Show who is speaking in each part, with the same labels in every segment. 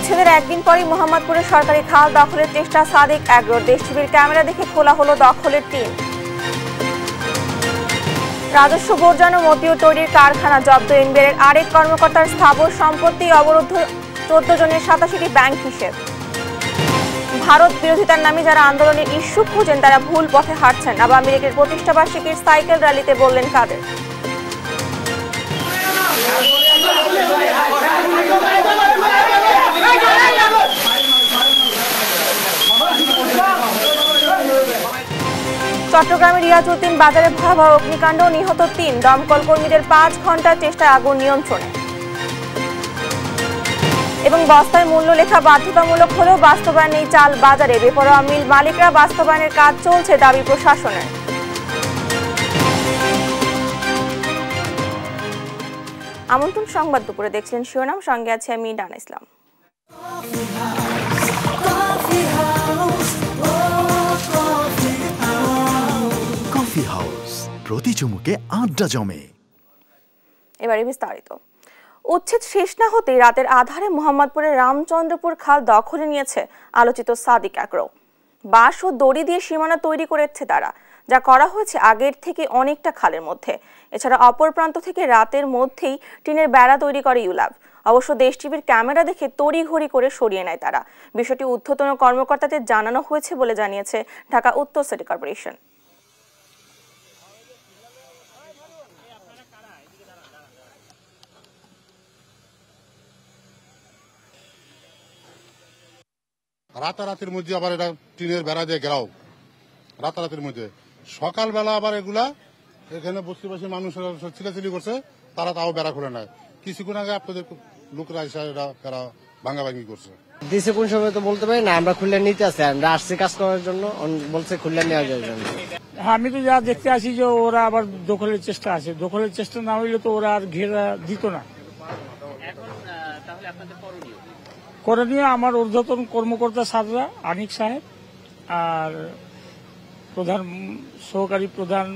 Speaker 1: উচ্ছেদের একদিন পরই মোহাম্মদপুরের সরকারি খাল দখলের চেষ্টা সাদেক এগ্রোর। দেশ টিভির ক্যামেরা দেখে খোলা হলো দখলের টিন। রাজস্ব বর্জন ও মতিউর তৈরির কারখানা জব্দ। এনবিআরের আরেক কর্মকর্তার স্থাবর সম্পত্তি অবরুদ্ধ 14 জনের 87টি ব্যাংক হিসেব। ভারত বিরোধিতার নামে যারা আন্দোলনের ইস্যু খুঁজেন তারা ভুল পথে হাঁটছেন। আওয়ামী লীগের প্রতিষ্ঠাবার্ষিকীর সাইকেল র্যালিতে বললেন কাদের। চট্টগ্রামের রিয়াজউদ্দিন বাজারে ভয়াবহ অগ্নিকাণ্ড, নিহত 3। দমকল কর্মীদের 5 ঘন্টার চেষ্টায় আগুন নিয়ন্ত্রণে। এবং বস্তায় মূল্য লেখা বাধ্যতামূলক হলেও বাস্তবায়ন নেই চাল বাজারে। বেপরোয়া মিল মালিকরা বাস্তবায়নের কাজ চলছে দাবি প্রশাসনের। আমন্ত্রণ সংবাদ দুপুরে দেখছিলেন শিরোনাম, সঙ্গে আছে আমি ডানা ইসলাম।
Speaker 2: কফি হাউস, প্রতি চুমুকে আড্ডা জমে।
Speaker 1: এবারে বিস্তারিত। উচ্ছেদ শেষ না হতেই রাতের আধারে মোহাম্মদপুরের রামচন্দ্রপুর খাল দখলে নিয়েছে আলোচিত সাদেক এগ্রো। বাঁশ ও দড়ি দিয়ে সীমানা তৈরি করেছে তারা, যা করা হয়েছে আগের থেকে অনেকটা খালের মধ্যে। এছাড়া অপর প্রান্ত থেকে রাতের মধ্যেই টিনের বেড়া তৈরি করে ইউল্যাব। অবশ্য দেশ টিভির ক্যামেরা দেখে তড়িঘড়ি করে সরিয়ে নেয় তারা। বিষয়টি ঊর্ধ্বতন কর্মকর্তাদের জানানো হয়েছে বলে জানিয়েছে ঢাকা উত্তর সিটি কর্পোরেশন।
Speaker 3: রাতারাতির মধ্যে আবার এটা টিনের বেড়া দিয়ে ঘেরাও, রাতারাতির মধ্যে। সকালবেলা আবার এগুলা এখানে বস্তিবাসী মানুষেরা চিলাচিলি করছে, তারা তাও বেড়া খুলে নেয়। কিছুক্ষণ আগে আপনাদের লোকরা এসে এটা বেড়া ভাঙাভাঙি করছে।
Speaker 4: দিছে কোন সময় তো বলতে পারি না, আমরা খুলে নিতে আসি, আমরা আসছি কাজ করার জন্য, বলছে খুলে নেওয়ার জন্য।
Speaker 5: আমি তো যা দেখতে আসি যে ওরা আবার দখলের চেষ্টা আছে, দখলের চেষ্টা না হইলে তো ওরা আর ঘেরা দিত না। করণীয় আমার ঊর্ধ্বতন কর্মকর্তা স্যাররা, আনিক সাহেব আর প্রধান সহকারী প্রধান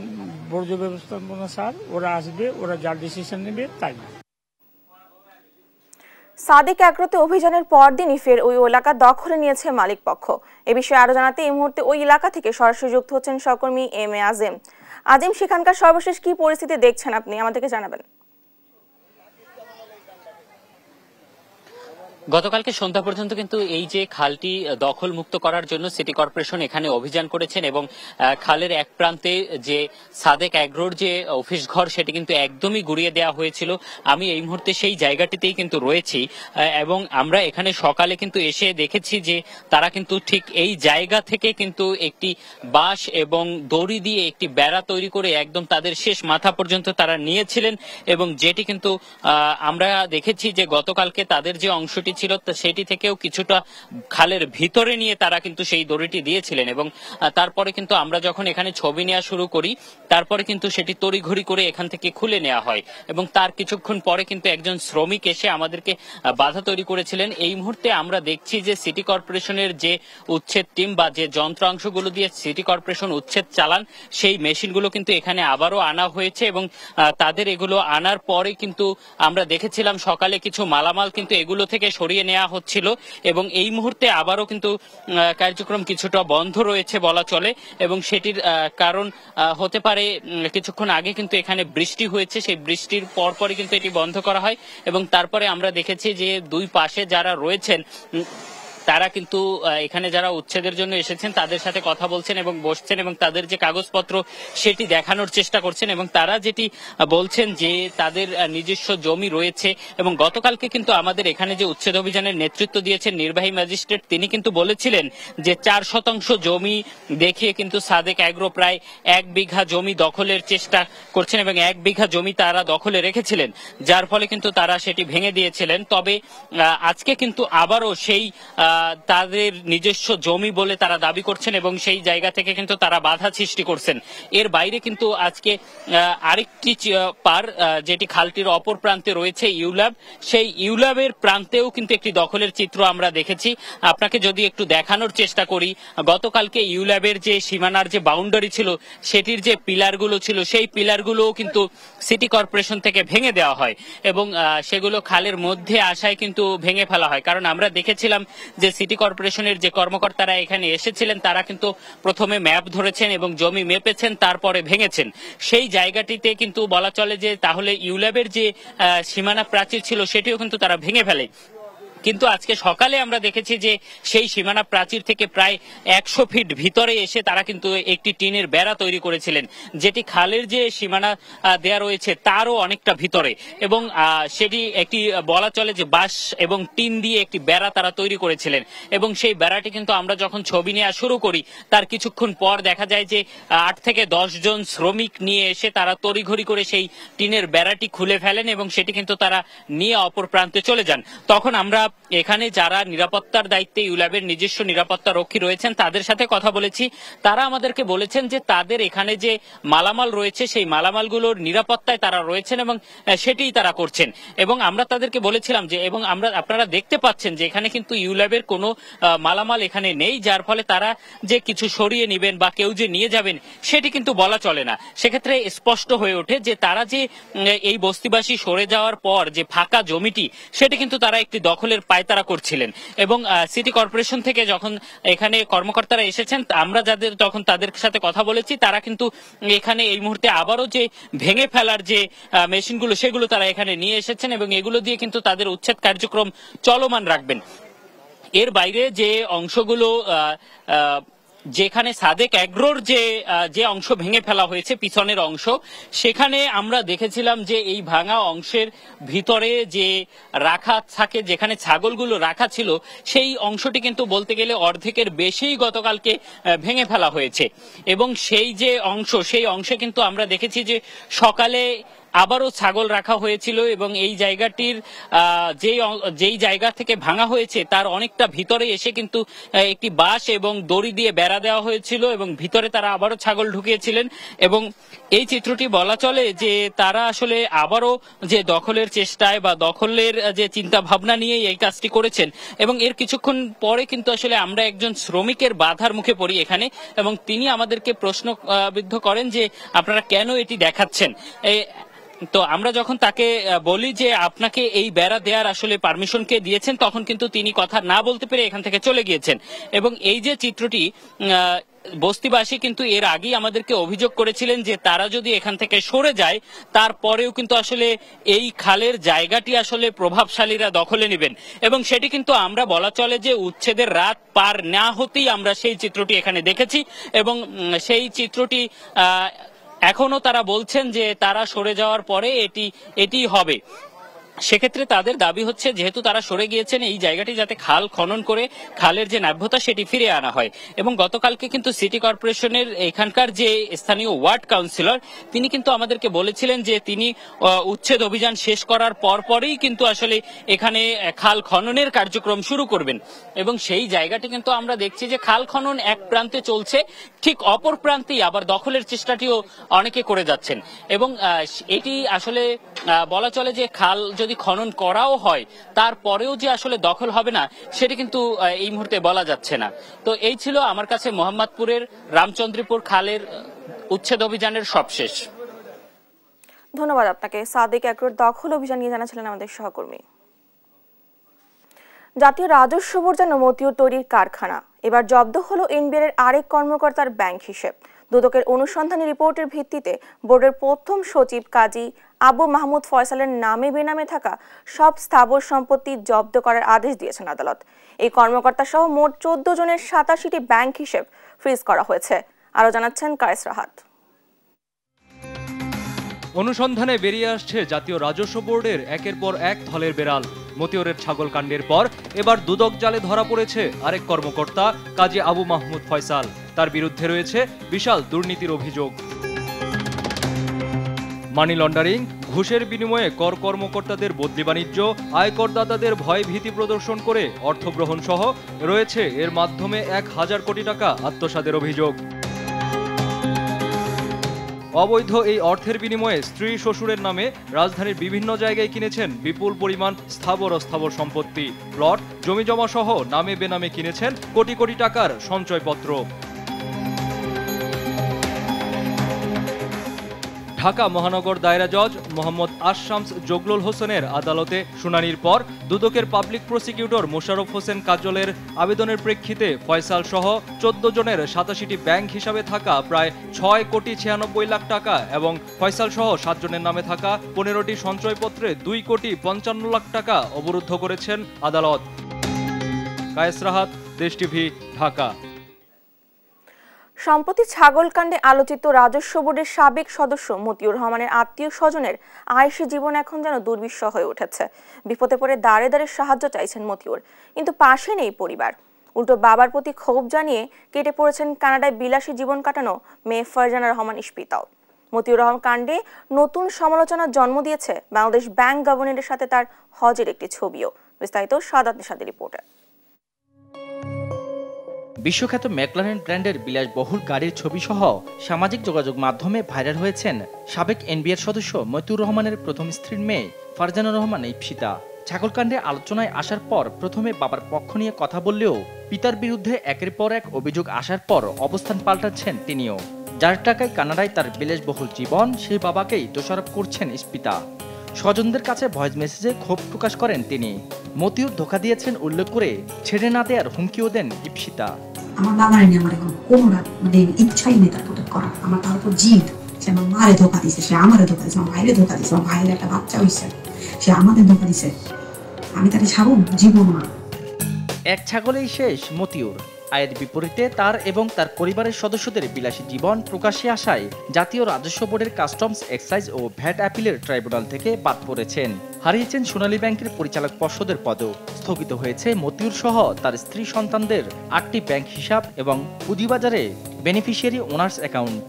Speaker 5: বর্জ্য ব্যবস্থাপনা স্যার, ওরা আসবে, ওরা যা ডিসিশন নেবে তাই।
Speaker 1: সাদেক এগ্রোতে অভিযানের পরদিনই ফের ওই এলাকা দখলে নিয়েছে মালিক পক্ষ। এ বিষয়ে আরো জানাতে এই মুহূর্তে ওই এলাকা থেকে সরাসরি যুক্ত হচ্ছেন সহকর্মী এম এ আজিম। আজিম, সেখানকার সর্বশেষ কি পরিস্থিতি দেখছেন আপনি, আমাদেরকে জানাবেন।
Speaker 6: গতকালকে সন্ধ্যা পর্যন্ত কিন্তু এই যে খালটি দখল মুক্ত করার জন্য সিটি কর্পোরেশন এখানে অভিযান করেছেন এবং খালের এক প্রান্তে যে সাদেক এগ্রোর যে অফিস ঘর সেটি কিন্তু একদমই গুড়িয়ে দেওয়া হয়েছিল। আমি এই মুহূর্তে সেই জায়গাটিতেই কিন্তু রয়েছি এবং আমরা এখানে সকালে কিন্তু এসে দেখেছি যে তারা কিন্তু ঠিক এই জায়গা থেকে কিন্তু একটি বাঁশ এবং দড়ি দিয়ে একটি বেড়া তৈরি করে একদম তাদের শেষ মাথা পর্যন্ত তারা নিয়েছিলেন এবং যেটি কিন্তু আমরা দেখেছি যে গতকালকে তাদের যে অংশটি ছিল সেটি থেকেও কিছুটা খালের ভিতরে নিয়ে তারা কিন্তু সেই দড়িটি দিয়েছিলেন এবং তারপরে কিন্তু আমরা যখন এখানে ছবি নেওয়া শুরু করি তারপরে কিন্তু সেটি তড়িঘড়ি করে এখান থেকে খুলে নেওয়া হয় এবং তার কিছুক্ষণ পরে কিন্তু একজন শ্রমিক এসে আমাদেরকে বাধা তৈরি করেছিলেন। এই মুহূর্তে আমরা দেখছি যে সিটি কর্পোরেশনের যে উচ্ছেদ টিম বা যে যন্ত্রাংশগুলো দিয়ে সিটি কর্পোরেশন উচ্ছেদ চালান সেই মেশিনগুলো কিন্তু এখানে আবারও আনা হয়েছে এবং তাদের এগুলো আনার পরে কিন্তু আমরা দেখেছিলাম সকালে কিছু মালামাল কিন্তু এগুলো থেকে সরিয়ে নেওয়া হচ্ছিল এবং এই মুহূর্তে আবারও কিন্তু কার্যক্রম কিছুটা বন্ধ রয়েছে বলা চলে এবং সেটির কারণ হতে পারে কিছুক্ষণ আগে কিন্তু এখানে বৃষ্টি হয়েছে, সেই বৃষ্টির পরপরই কিন্তু এটি বন্ধ করা হয় এবং তারপরে আমরা দেখেছি যে দুই পাশে যারা রয়েছেন তারা কিন্তু এখানে যারা উচ্ছেদের জন্য এসেছেন তাদের সাথে কথা বলছেন এবং বসছেন এবং তাদের যে কাগজপত্র সেটি দেখানোর চেষ্টা করছেন এবং তারা যেটি বলছেন যে তাদের নিজস্ব জমি রয়েছে এবং গতকালকে কিন্তু আমাদের এখানে যে উচ্ছেদ অভিযানের নেতৃত্ব দিয়েছেন নির্বাহী ম্যাজিস্ট্রেট তিনি কিন্তু বলেছিলেন যে 4% জমি দেখিয়ে কিন্তু সাদেক এগ্রো প্রায় 1 বিঘা জমি দখলের চেষ্টা করছেন এবং 1 বিঘা জমি তারা দখলে রেখেছিলেন, যার ফলে কিন্তু তারা সেটি ভেঙে দিয়েছিলেন। তবে আজকে কিন্তু আবারও সেই তাদের নিজস্ব জমি বলে তারা দাবি করছেন এবং সেই জায়গা থেকে কিন্তু তারা বাধা সৃষ্টি করছেন। এর বাইরে কিন্তু আজকে আরেকটি পার যেটি খালটির অপর প্রান্তে রয়েছে ইউল্যাব, সেই ইউল্যাবের প্রান্তেও কিন্তু একটি দখলের চিত্র আমরা দেখেছি। আপনাকে যদি একটু দেখানোর চেষ্টা করি, গতকালকে ইউল্যাবের যে সীমানার যে বাউন্ডারি ছিল সেটির যে পিলারগুলো ছিল সেই পিলারগুলোও কিন্তু সিটি কর্পোরেশন থেকে ভেঙে দেওয়া হয় এবং সেগুলো খালের মধ্যে আসায় কিন্তু ভেঙে ফেলা হয়। কারণ আমরা দেখেছিলাম যে সিটি কর্পোরেশনের যে কর্মকর্তারা এখানে এসেছিলেন তারা কিন্তু প্রথমে ম্যাপ ধরেছেন এবং জমি মেপেছেন, তারপরে ভেঙেছেন। সেই জায়গাটিতে কিন্তু বলা চলে যে তাহলে ইউল্যাবের যে সীমানা প্রাচীর ছিল সেটিও কিন্তু তারা ভেঙে ফেলে। কিন্তু আজকে সকালে আমরা দেখেছি যে সেই সীমানা প্রাচীর থেকে প্রায় 100 ফিট ভিতরে এসে তারা কিন্তু একটি টিনের বেড়া তৈরি করেছিলেন, যেটি খালের যে সীমানা দেয়া রয়েছে তারও অনেকটা ভিতরে, এবং সেটি একটি বলা চলে যে বাঁশ এবং টিন দিয়ে একটি বেড়া তারা তৈরি করেছিলেন। এবং সেই বেড়াটি কিন্তু আমরা যখন ছবি নেওয়া শুরু করি তার কিছুক্ষণ পর দেখা যায় যে 8 থেকে 10 জন শ্রমিক নিয়ে এসে তারা তড়িঘড়ি করে সেই টিনের বেড়াটি খুলে ফেলেন এবং সেটি কিন্তু তারা নিয়ে অপর প্রান্তে চলে যান। তখন আমরা এখানে যারা নিরাপত্তার দায়িত্বে ইউল্যাবের নিজস্ব নিরাপত্তা রক্ষী রয়েছেন তাদের সাথে কথা বলেছি। তারা আমাদেরকে বলেছেন যে তাদের এখানে যে মালামাল রয়েছে সেই মালামালগুলোর নিরাপত্তায় তারা রয়েছেন এবং সেটিই তারা করছেন। এবং আমরা তাদেরকে বলেছিলাম যে এবং আপনারা দেখতে পাচ্ছেন যে এখানে কিন্তু ইউল্যাবের কোনো মালামাল এখানে নেই, যার ফলে তারা যে কিছু সরিয়ে নেবেন বা কেউ যে নিয়ে যাবেন সেটি কিন্তু বলা চলে না। সেক্ষেত্রে স্পষ্ট হয়ে ওঠে যে তারা যে এই বস্তিবাসী সরে যাওয়ার পর যে ফাঁকা জমিটি সেটি কিন্তু তারা একটি দখলের পায়তারা করছিলেন। এবং সিটি কর্পোরেশন থেকে যখন এখানে কর্মকর্তারা এসেছেন আমরা তখন তাদের সাথে কথা বলেছি, তারা কিন্তু এখানে এই মুহূর্তে আবারও যে ভেঙে ফেলার যে মেশিনগুলো সেগুলো তারা এখানে নিয়ে এসেছেন এবং এগুলো দিয়ে কিন্তু তাদের উচ্ছেদ কার্যক্রম চলমান রাখবেন। এর বাইরে যে অংশগুলো যেখানে সাদেক এগ্রোর যে অংশ ভেঙে ফেলা হয়েছে পিছনের অংশ, সেখানে আমরা দেখেছিলাম যে এই ভাঙা অংশের ভিতরে যে রাখা থাকে, যেখানে ছাগলগুলো রাখা ছিল সেই অংশটি কিন্তু বলতে গেলে অর্ধেকের বেশিই গতকালকে ভেঙে ফেলা হয়েছে। এবং সেই যে অংশ সেই অংশে কিন্তু আমরা দেখেছি যে সকালে আবারও ছাগল রাখা হয়েছিল এবং এই জায়গাটির যেই জায়গা থেকে ভাঙা হয়েছে তার অনেকটা ভিতরে এসে কিন্তু একটি বাঁশ এবং দড়ি দিয়ে বেড়া দেওয়া হয়েছিল এবং ভিতরে তারা আবারও ছাগল ঢুকিয়েছিলেন। এবং এই চিত্রটি বলা চলে যে তারা আসলে আবারও যে দখলের চেষ্টায় বা দখলের যে চিন্তা ভাবনা নিয়ে এই কাজটি করেছেন। এবং এর কিছুক্ষণ পরে কিন্তু আসলে আমরা একজন শ্রমিকের বাধার মুখে পড়ি এখানে, এবং তিনি আমাদেরকে প্রশ্নবিদ্ধ করেন যে আপনারা কেন এটি দেখাচ্ছেন। তো আমরা যখন তাকে বলি যে আপনাকে এই বেড়া দেওয়ার আসলে পারমিশন কে দিয়েছেন, তখন কিন্তু তিনি কথা না বলতে পেরে এখান থেকে চলে গিয়েছেন। এবং এই যে চিত্রটি বস্তিবাসী কিন্তু এর আগেই আমাদেরকে অভিযোগ করেছিলেন যে তারা যদি এখান থেকে সরে যায় তারপরেও কিন্তু আসলে এই খালের জায়গাটি আসলে প্রভাবশালীরা দখলে নেবেন। এবং সেটি কিন্তু আমরা বলা চলে যে উচ্ছেদের রাত পার না হতেই আমরা সেই চিত্রটি এখানে দেখেছি এবং সেই চিত্রটি এখনো তারা বলছেন যে তারা সরে যাওয়ার পরে এটি হবে। সেক্ষেত্রে তাদের দাবি হচ্ছে যেহেতু তারা সরে গিয়েছেন এই জায়গাটি যাতে খাল খনন করে খালের যে নাব্যতা সেটি ফিরে আনা হয়। এবং গতকালকে কিন্তু সিটি কর্পোরেশনের এখানকার যে স্থানীয় ওয়ার্ড কাউন্সিলর তিনি কিন্তু আমাদেরকে বলেছিলেন যে তিনি উচ্ছেদ অভিযান শেষ করার পরপরই কিন্তু আসলে এখানে খাল খননের কার্যক্রম শুরু করবেন। এবং সেই জায়গাটি কিন্তু আমরা দেখছি যে খাল খনন এক প্রান্তে চলছে, ঠিক অপর প্রান্তেই আবার দখলের চেষ্টাটিও অনেকে করে যাচ্ছেন। এবং এটি আসলে বলা চলে যে খাল যদি খনন করাও হয় তারপরেও যে আসলে দখল হবে না সেটি কিন্তু এই মুহূর্তে বলা যাচ্ছে না। তো এই ছিল আমার কাছে মোহাম্মদপুরের রামচন্দ্রপুর খালের উচ্ছেদ অভিযানের সবশেষ।
Speaker 1: ধন্যবাদ আপনাকে। সাদেক এগ্রোর দখল অভিযান নিয়ে জানাছিলেন আমাদের সহকর্মী। জাতীয় রাজস্ব বোর্ড যেন মতিউর তৈরির কারখানা, এবার জব্দ হলো এনবিআর এর আরেক কর্মকর্তার ব্যাংক হিসেব। দুদকের অনুসন্ধানী রিপোর্টের ভিত্তিতে বোর্ডের প্রথম সচিব কাজী আবু মাহমুদ ফয়সালের নামে বেনামে থাকা সব স্থাবর সম্পত্তি জব্দ করার আদেশ দিয়েছেন আদালত। এই কর্মকর্তা সহ মোট 14 জনের 87টি ব্যাংক হিসেব ফ্রিজ করা হয়েছে। আরো জানাচ্ছেন কায়েস রাহাত।
Speaker 7: অনুসন্ধানে বেরিয়ে আসছে জাতীয় রাজস্ব বোর্ডের একের পর এক থলের বেড়াল। মতিউরের ছাগল কাণ্ডের পর এবার দুদক জালে ধরা পড়েছে আরেক কর্মকর্তা কাজী আবু মাহমুদ ফয়সাল। তার বিরুদ্ধে রয়েছে বিশাল দুর্নীতির অভিযোগ। মানি লন্ডারিং, ঘুষের বিনিময়ে কর কর্মকর্তাদের বদলি বাণিজ্য, আয়করদাতাদের ভয় ভীতি প্রদর্শন করে অর্থ গ্রহণ সহ রয়েছে এর মাধ্যমে 1,000 কোটি টাকা আত্মসাতের অভিযোগ। অবৈধ এই অর্থের বিনিময়ে স্ত্রী শ্বশুরের নামে রাজধানীর বিভিন্ন জায়গায় কিনেছেন বিপুল পরিমাণ স্থাবর অস্থাবর সম্পত্তি, প্লট, জমিজমা সহ নামে বেনামে কিনেছেন কোটি কোটি টাকার সঞ্চয়পত্র। ঢাকা মহানগর দায়রা জজ মোহাম্মদ আশশামস জগলুল হোসেনের আদালতে শুনানির পর দুদকের পাবলিক প্রসিকিউটর মোশাররফ হোসেন কাজলের আবেদনের প্রেক্ষিতে ফয়সাল সহ 14 জনের 87টি ব্যাংক হিসাবে থাকা প্রায় 6,96,00,000 টাকা এবং ফয়সাল সহ 7 জনের নামে থাকা 15টি সঞ্চয়পত্রে 2,55,00,000 টাকা অবরুদ্ধ করেছেন আদালত। কায়েস রাহাত, দেশ টিভি, ঢাকা।
Speaker 1: সম্প্রতি ছাগলকাণ্ডে আলোচিত রাজস্ব বোর্ডের সাবেক সদস্য মতিউর রহমানের আত্মীয় স্বজনের আয়েশি জীবন এখন যেন দুর্বিষহ হয়ে উঠেছে। বিপদে পড়ে দাঁড়ে দাঁড়ে সাহায্য চাইছেন মতিউর, কিন্তু পাশে নেই পরিবার। উল্টো বাবার প্রতি ক্ষোভ জানিয়ে কেটে পড়েছেন কানাডায় বিলাসী জীবন কাটানো মেয়ে ফারজানা রহমান ইশপিতাও। মতিউর রহমান কাণ্ডে নতুন সমালোচনার জন্ম দিয়েছে বাংলাদেশ ব্যাংক গভর্নরের সাথে তার হজের একটি ছবিও। বিস্তারিত সাদাত নিশাদের রিপোর্টে।
Speaker 8: বিশ্বখ্যাত ম্যাকলারেন ব্র্যান্ডের বিলাসবহুল গাড়ির ছবি সহ সামাজিক যোগাযোগ মাধ্যমে ভাইরাল হয়েছেন সাবেক এনবিআর সদস্য মতিউর রহমানের প্রথম স্ত্রীর মেয়ে ফারজানা রহমান ইপসিতা। ছাগলকাণ্ডে আলোচনায় আসার পর প্রথমে বাবার পক্ষ নিয়ে কথা বললেও পিতার বিরুদ্ধে একের পর এক অভিযোগ আসার পর অবস্থান পাল্টাচ্ছেন তিনিও। যার টাকায় কানাডায় তার বিলাসবহুল জীবন, সেই বাবাকেই দোষারোপ করছেন ইস্পিতা। স্বজনদের কাছে ভয়েস মেসেজে ক্ষোভ প্রকাশ করেন তিনি। মতিউর ধোঁকা দিয়েছেন উল্লেখ করে ছেড়ে না দেওয়ার হুমকিও দেন ইপসিতা।
Speaker 9: আমার বাবার নিয়ে আমার এখন কোনো ইচ্ছাই নেই তার প্রতি করার। আমার তার উপর জিদ, সে আমার মারে ধোঁকা দিছে, সে আমারে ধোঁকা দিছে, আমার ভাইরে ধোঁকা দিছে, আমার ভাইয়ের একটা বাচ্চা হয়েছে, সে আমাদের ধোঁকা দিছে, আমি তাকে ছাড়ব জীবন না।
Speaker 8: এক ছাগলেই শেষ মতিউর। আয়ের বিপরীতে তার এবং তার পরিবারের সদস্যদের বিলাসী জীবন প্রকাশ্যে আসায় জাতীয় রাজস্ব বোর্ডের কাস্টমস, এক্সাইজ ও ভ্যাট আপিলের ট্রাইব্যুনাল থেকে বাদ পড়েছেন। হারিয়েছেন সোনালী ব্যাংকের পরিচালক পর্ষদের পদও। স্থগিত হয়েছে মতিউর সহ তার স্ত্রী সন্তানদের 8টি ব্যাংক হিসাব এবং পুঁজিবাজারে বেনিফিশিয়ারি ওনার্স অ্যাকাউন্ট।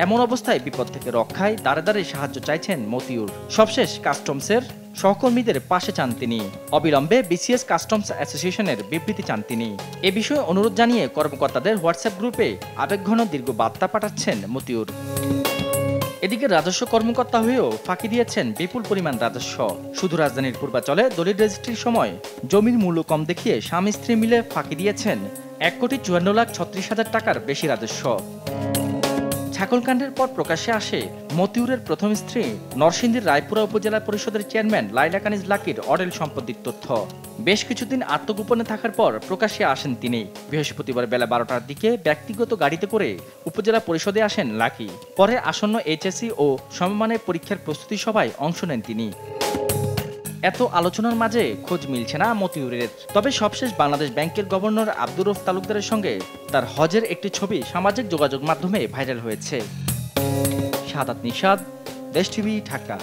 Speaker 8: এমন অবস্থায় বিপদ থেকে রক্ষায় দাঁড়ে দাঁড়ে সাহায্য চাইছেন মতিউর। সবশেষ কাস্টমসের সহকর্মীদের পাশে চান তিনি। অবিলম্বে বিসিএস কাস্টমস অ্যাসোসিয়েশনের বিবৃতি চান তিনি। এ বিষয়ে অনুরোধ জানিয়ে কর্মকর্তাদের হোয়াটসঅ্যাপ গ্রুপে আবেগঘন দীর্ঘ বার্তা পাঠাচ্ছেন মতিউর। এদিকে রাজস্ব কর্মকর্তা হয়েও ফাঁকি দিয়েছেন বিপুল পরিমাণ রাজস্ব। শুধু রাজধানীর পূর্বাচলে দলিল রেজিস্ট্রির সময় জমির মূল্য কম দেখিয়ে স্বামী স্ত্রী মিলে ফাঁকি দিয়েছেন 1,54,36,000 টাকার বেশি রাজস্ব। ছাগলকাণ্ডের পর প্রকাশ্যে আসে মতিউরের প্রথম স্ত্রী নরসিংদীর রায়পুরা উপজেলা পরিষদের চেয়ারম্যান লাইলা কানিজ লাকির অডেল সম্পত্তির তথ্য। বেশ কিছুদিন আত্মগোপনে থাকার পর প্রকাশ্যে আসেন তিনি। বৃহস্পতিবার বেলা 12টার দিকে ব্যক্তিগত গাড়িতে করে উপজেলা পরিষদে আসেন লাকি। পরে আসন্ন এইচএসসি ও সমমানের পরীক্ষার প্রস্তুতি সভায় অংশ নেন তিনি। এত আলোচনার মাঝে খোঁজ মিলছে না মতিউরের। তবে সবশেষ বাংলাদেশ ব্যাংকের গভর্নর আব্দুর রউফ তালুকদারের সঙ্গে তার হজের একটি ছবি সামাজিক যোগাযোগ মাধ্যমে ভাইরাল হয়েছে। সাদাত নিশাদ, দেশ টিভি, ঢাকা।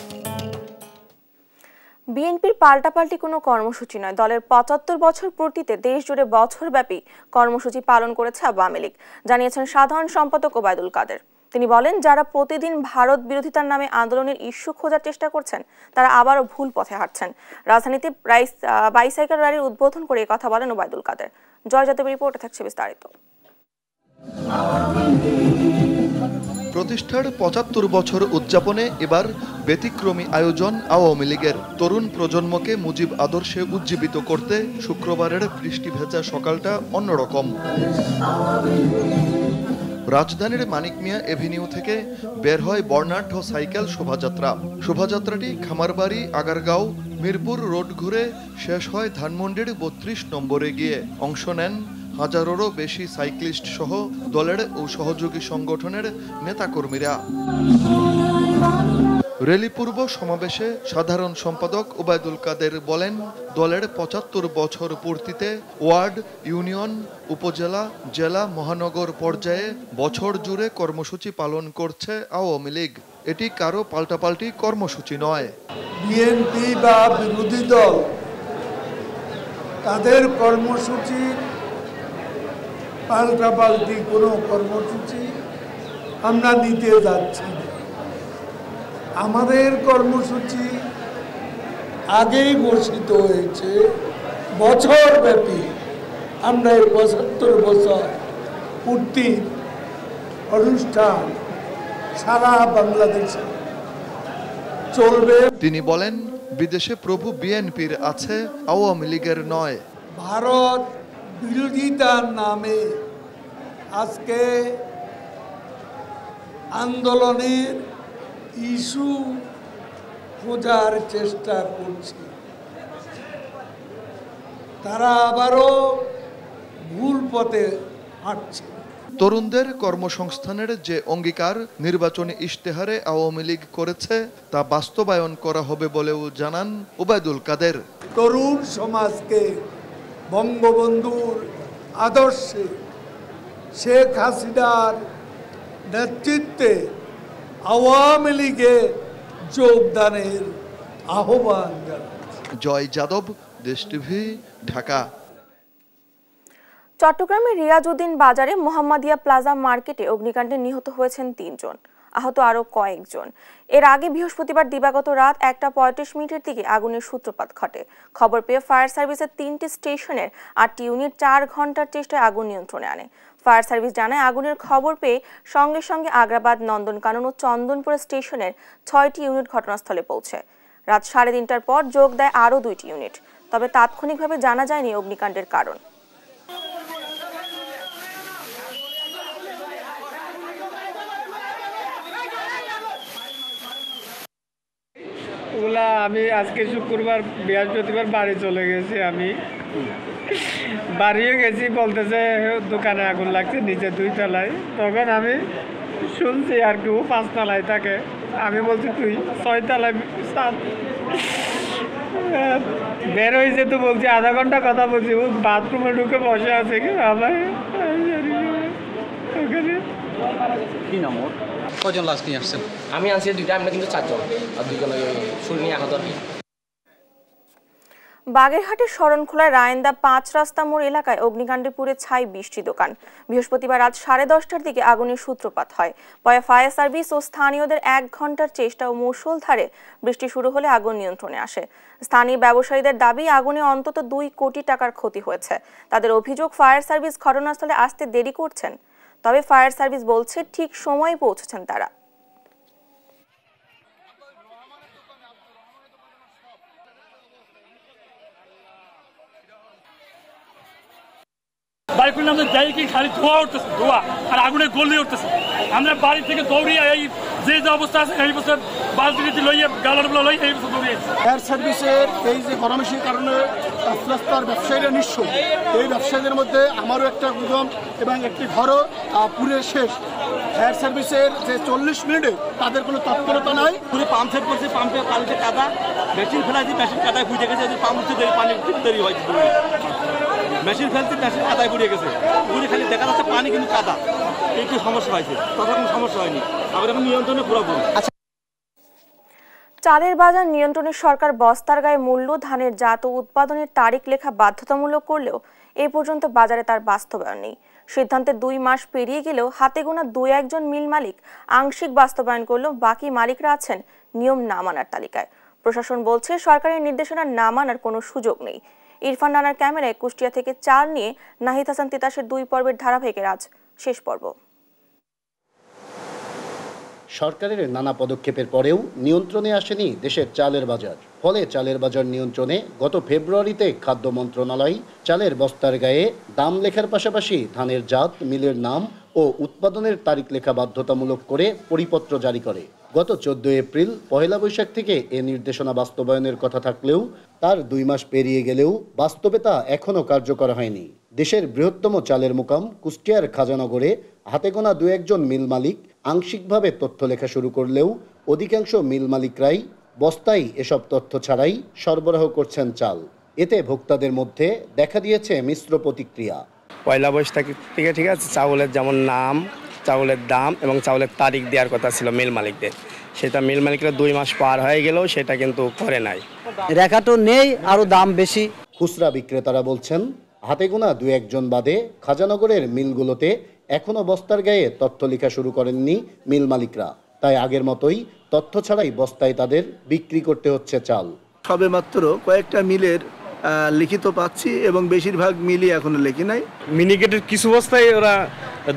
Speaker 1: বিএনপির পাল্টাপাল্টি কোনো কর্মসূচি নয়, দলের 75 বছর পূর্তিতে দেশ জুড়ে বছরব্যাপী কর্মসূচি পালন করেছে আওয়ামী লীগ, জানিয়েছেন সাধারণ সম্পাদক ওবায়দুল কাদের। তিনি বলেন, যারা প্রতিদিন ভারত বিরোধিতার নামে আন্দোলনের ইস্যু খোঁজার চেষ্টা করছেন তারা আবারও ভুল পথে হাঁটছেন। রাজধানীতে বাইসাইকেল র্যালির উদ্বোধন করে কথা বলেন ওবায়দুল কাদের। জয় যাদব রিপোর্টে থাকছে বিস্তারিত।
Speaker 10: প্রতিষ্ঠার 75 বছর উদযাপনে এবার ব্যতিক্রমী আয়োজন আওয়ামী লীগের। তরুণ প্রজন্মকে মুজিব আদর্শে উজ্জীবিত করতে শুক্রবারের বৃষ্টি ভেজা সকালটা অন্যরকম। রাজধানীর মানিক মিয়া এভিনিউ থেকে বের হয় বর্ণাঢ্য সাইকেল শোভাযাত্রা। শোভাযাত্রাটি খামারবাড়ি, আগারগাঁও, মিরপুর রোড ঘুরে শেষ হয় ধানমন্ডির 32 নম্বরে গিয়ে। অংশ নেন হাজারেরও বেশি সাইক্লিস্ট সহ দলের ও সহযোগী সংগঠনের নেতাকর্মীরা। র্যালি পূর্ব সমাবেশে সাধারণ সম্পাদক ওবায়দুল কাদের বলেন, দলের 75 বছর পূর্তিতে ওয়ার্ড, ইউনিয়ন, উপজেলা, জেলা, মহানগর পর্যায়ে বছর জুড়ে কর্মসূচি পালন করছে আওয়ামী লীগ। এটি কারো পাল্টাপাল্টি কর্মসূচি নয়।
Speaker 11: বিএনপি বা বিরোধী দল তাদের কর্মসূচি পাল্টাপাল্টি কোনো কর্মসূচি আমরা নিতে যাচ্ছি। আমাদের কর্মসূচি আগেই ঘোষিত হয়েছে, বছরব্যাপী আমরা এই ৭৫ বছর পূর্তি অনুষ্ঠান সারা বাংলাদেশে চলবে।
Speaker 10: তিনি বলেন, বিদেশে প্রভু বিএনপির আছে, আওয়ামী লীগের নয়।
Speaker 11: ভারত বিরোধিতার নামে আজকে আন্দোলনের ইস্যু খোঁজার চেষ্টা করছে। তারা আবারও ভুল পথে হাঁটছে।
Speaker 10: তরুণদের কর্মসংস্থানের যে অঙ্গীকার নির্বাচনী ইশতেহারে আওয়ামী লীগ করেছে তা বাস্তবায়ন করা হবে বলেও জানান ওবায়দুল কাদের।
Speaker 11: তরুণ সমাজকে বঙ্গবন্ধুর আদর্শে শেখ হাসিনার নেতৃত্বে আওয়ামী লীগে যোগদানের আহ্বান জানাচ্ছে।
Speaker 10: জয় যাদব, দেশ টিভি, ঢাকা।
Speaker 1: চট্টগ্রামের রিয়াজউদ্দিন বাজারে মোহাম্মদিয়া প্লাজা মার্কেটে অগ্নিকাণ্ডে নিহত হয়েছেন ৩ জন, আহত আরও কয়েকজন। এর আগে বৃহস্পতিবার দিবাগত রাত ১টা ৩৫ দিকে আগুনের সূত্রপাত ঘটে। খবর পেয়ে ফায়ার সার্ভিসের ৩টি স্টেশনের ৮টি ইউনিট ৪ ঘন্টার চেষ্টায় আগুন নিয়ন্ত্রণে আনে। ফায়ার সার্ভিস জানায়, আগুনের খবর পেয়ে সঙ্গে সঙ্গে আগ্রাবাদ, নন্দনকানন ও চন্দনপুর স্টেশনের ৬টি ইউনিট ঘটনাস্থলে পৌঁছে। রাত ৩:৩০টার পর যোগ দেয় আরও ২টি ইউনিট, তবে তাৎক্ষণিকভাবে জানা যায়নি অগ্নিকাণ্ডের কারণ।
Speaker 5: আমি আজকে শুক্রবার, বৃহস্পতিবার বাড়ি চলে গেছি। আমি বাড়িও গেছি, বলতেছে দোকানে আগুন লাগছে নিচে 2 তলায়। তখন আমি শুনছি আর কি ও 5 তলায় থাকে। আমি বলছি তুই 6 তলায় বের হয়েছে, তো বলছি আধা ঘন্টা কথা বলছি। ও বাথরুমে ঢুকে বসে আছে কি আমার ওখানে।
Speaker 12: কি নাম ওর? কজন লাশ নিয়ে আসছেন? আমি আনছি 2টা, আমরা কিন্তু 4 জন, আর 2 জন শরীর নিয়ে আহত।
Speaker 1: বাগেরহাটের শরণখোলার রায়েন্দা 5 রাস্তা মোড় এলাকায় অগ্নিকাণ্ডে পুড়ে ছাই 20টি দোকান। বৃহস্পতিবার রাত 10:30টার দিকে আগুনের সূত্রপাত হয়। পরে ফায়ার সার্ভিস ও স্থানীয়দের 1 ঘন্টার চেষ্টা ও মুষলধারে বৃষ্টি শুরু হলে আগুন নিয়ন্ত্রণে আসে। স্থানীয় ব্যবসায়ীদের দাবি, আগুনে অন্তত 2 কোটি টাকার ক্ষতি হয়েছে। তাদের অভিযোগ, ফায়ার সার্ভিস ঘটনাস্থলে আসতে দেরি করছেন। তবে ফায়ার সার্ভিস বলছে ঠিক সময়ে পৌঁছেছেন তারা।
Speaker 5: বাইকুল নামে যাই কি খালি ধোয়া উঠতেছে, ধোয়া আর আগুনে গলি উঠতেছে। আমরা বাড়ি থেকে দৌড়িয়ে এই যে অবস্থা আছে এই বছর বালতি লইয়ে গালারগুলো লই এই বছর দৌড়িয়ে।
Speaker 13: ফায়ার সার্ভিসের এই যে গরমের কারণে রাস্তার ব্যবসায়ীরা নিঃস্ব। এই ব্যবসায়ীদের মধ্যে আমারও একটা গুদাম এবং একটি ঘরও পুরে শেষ। ফায়ার সার্ভিসের যে 40 মিনিটে তাদের কোনো তৎপরতা নাই।
Speaker 14: পুরো পাম্প সেট করছে, পাম্পে পানিতে কাদা, মেশিন ফেলাইছি, মেশিন কাদায় ফুটে গেছে। পাম্প হচ্ছে পানি দেরি হয়, মেশিন ফেলছি, মেশিন কাদায় পুড়ে গেছে। পুড়ে খালি দেখা যাচ্ছে পানি, কিন্তু কাদা। একটু সমস্যা হয়েছে, তখন কোনো সমস্যা হয়নি। আবার এখন নিয়ন্ত্রণে পুরোপুরি।
Speaker 1: চালের বাজার নিয়ন্ত্রণে সরকার বস্তার গায়ে মূল্য, ধানের জাত ও উৎপাদনের তারিখ লেখা বাধ্যতামূলক করলেও এ পর্যন্ত বাজারে তার বাস্তবায়ন নেই। সিদ্ধান্তের 2 মাস পেরিয়ে গেলেও হাতে গোনা 2-1 জন মিল মালিক আংশিক বাস্তবায়ন করলেও বাকি মালিকরা আছেন নিয়ম না মানার তালিকায়। প্রশাসন বলছে, সরকারের নির্দেশনা না মানার কোনো সুযোগ নেই। ইরফান রানার ক্যামেরায় কুষ্টিয়া থেকে চাল নিয়ে নাহিদ হাসান তিতাসের 2 পর্বের ধারাবাহিকের আজ শেষ পর্ব।
Speaker 15: সরকারের নানা পদক্ষেপের পরেও নিয়ন্ত্রণে আসেনি দেশের চালের বাজার। ফলে চালের বাজার নিয়ন্ত্রণে গত ফেব্রুয়ারিতে খাদ্য মন্ত্রণালয় চালের বস্তার গায়ে দাম লেখার পাশাপাশি ধানের জাত, মিলের নাম ও উৎপাদনের তারিখ লেখা বাধ্যতামূলক করে পরিপত্র জারি করে। গত 14 এপ্রিল পহেলা বৈশাখ থেকে এ নির্দেশনা বাস্তবায়নের কথা থাকলেও তার 2 মাস পেরিয়ে গেলেও বাস্তবে তা এখনও কার্যকর হয়নি। দেশের বৃহত্তম চালের মোকাম কুষ্টিয়ার খাজানগরে হাতে গোনা 2-1 জন মিল মালিক আংশিকভাবে তথ্য লেখা শুরু করলেও অধিকাংশ মিল মালিকরাই বস্তায় এসব তথ্য ছাড়াই সরবরাহ করছেন চাল। এতে ভোক্তাদের মধ্যে দেখা দিয়েছে মিশ্র প্রতিক্রিয়া।
Speaker 16: পয়লা বৈশাখ থেকে ঠিক আছে, চাউলের যেমন নাম, চাউলের দাম এবং চাউলের তারিখ দেওয়ার কথা ছিল মিল মালিকদের, সেটা মিল মালিকরা 2 মাস পার হয়ে গেলেও সেটা কিন্তু করে নাই।
Speaker 17: রেখা তো নেই, আরও দাম বেশি।
Speaker 15: খুচরা বিক্রেতারা বলছেন, হাতে গোনা 2-1 জন বাদে খাজানগরের মিলগুলোতে এখনও বস্তার গায়ে তথ্য লেখা শুরু করেননি মিল মালিকরা। তাই আগের মতোই তথ্য ছাড়াই বস্তায় তাদের বিক্রি করতে হচ্ছে চাল।
Speaker 18: সবেমাত্র কয়েকটা মিলের লিখিত পাচ্ছি এবং বেশিরভাগ মিলই এখনো লেখি নাই।
Speaker 19: মিনিকেটের কিছু বস্তায় ওরা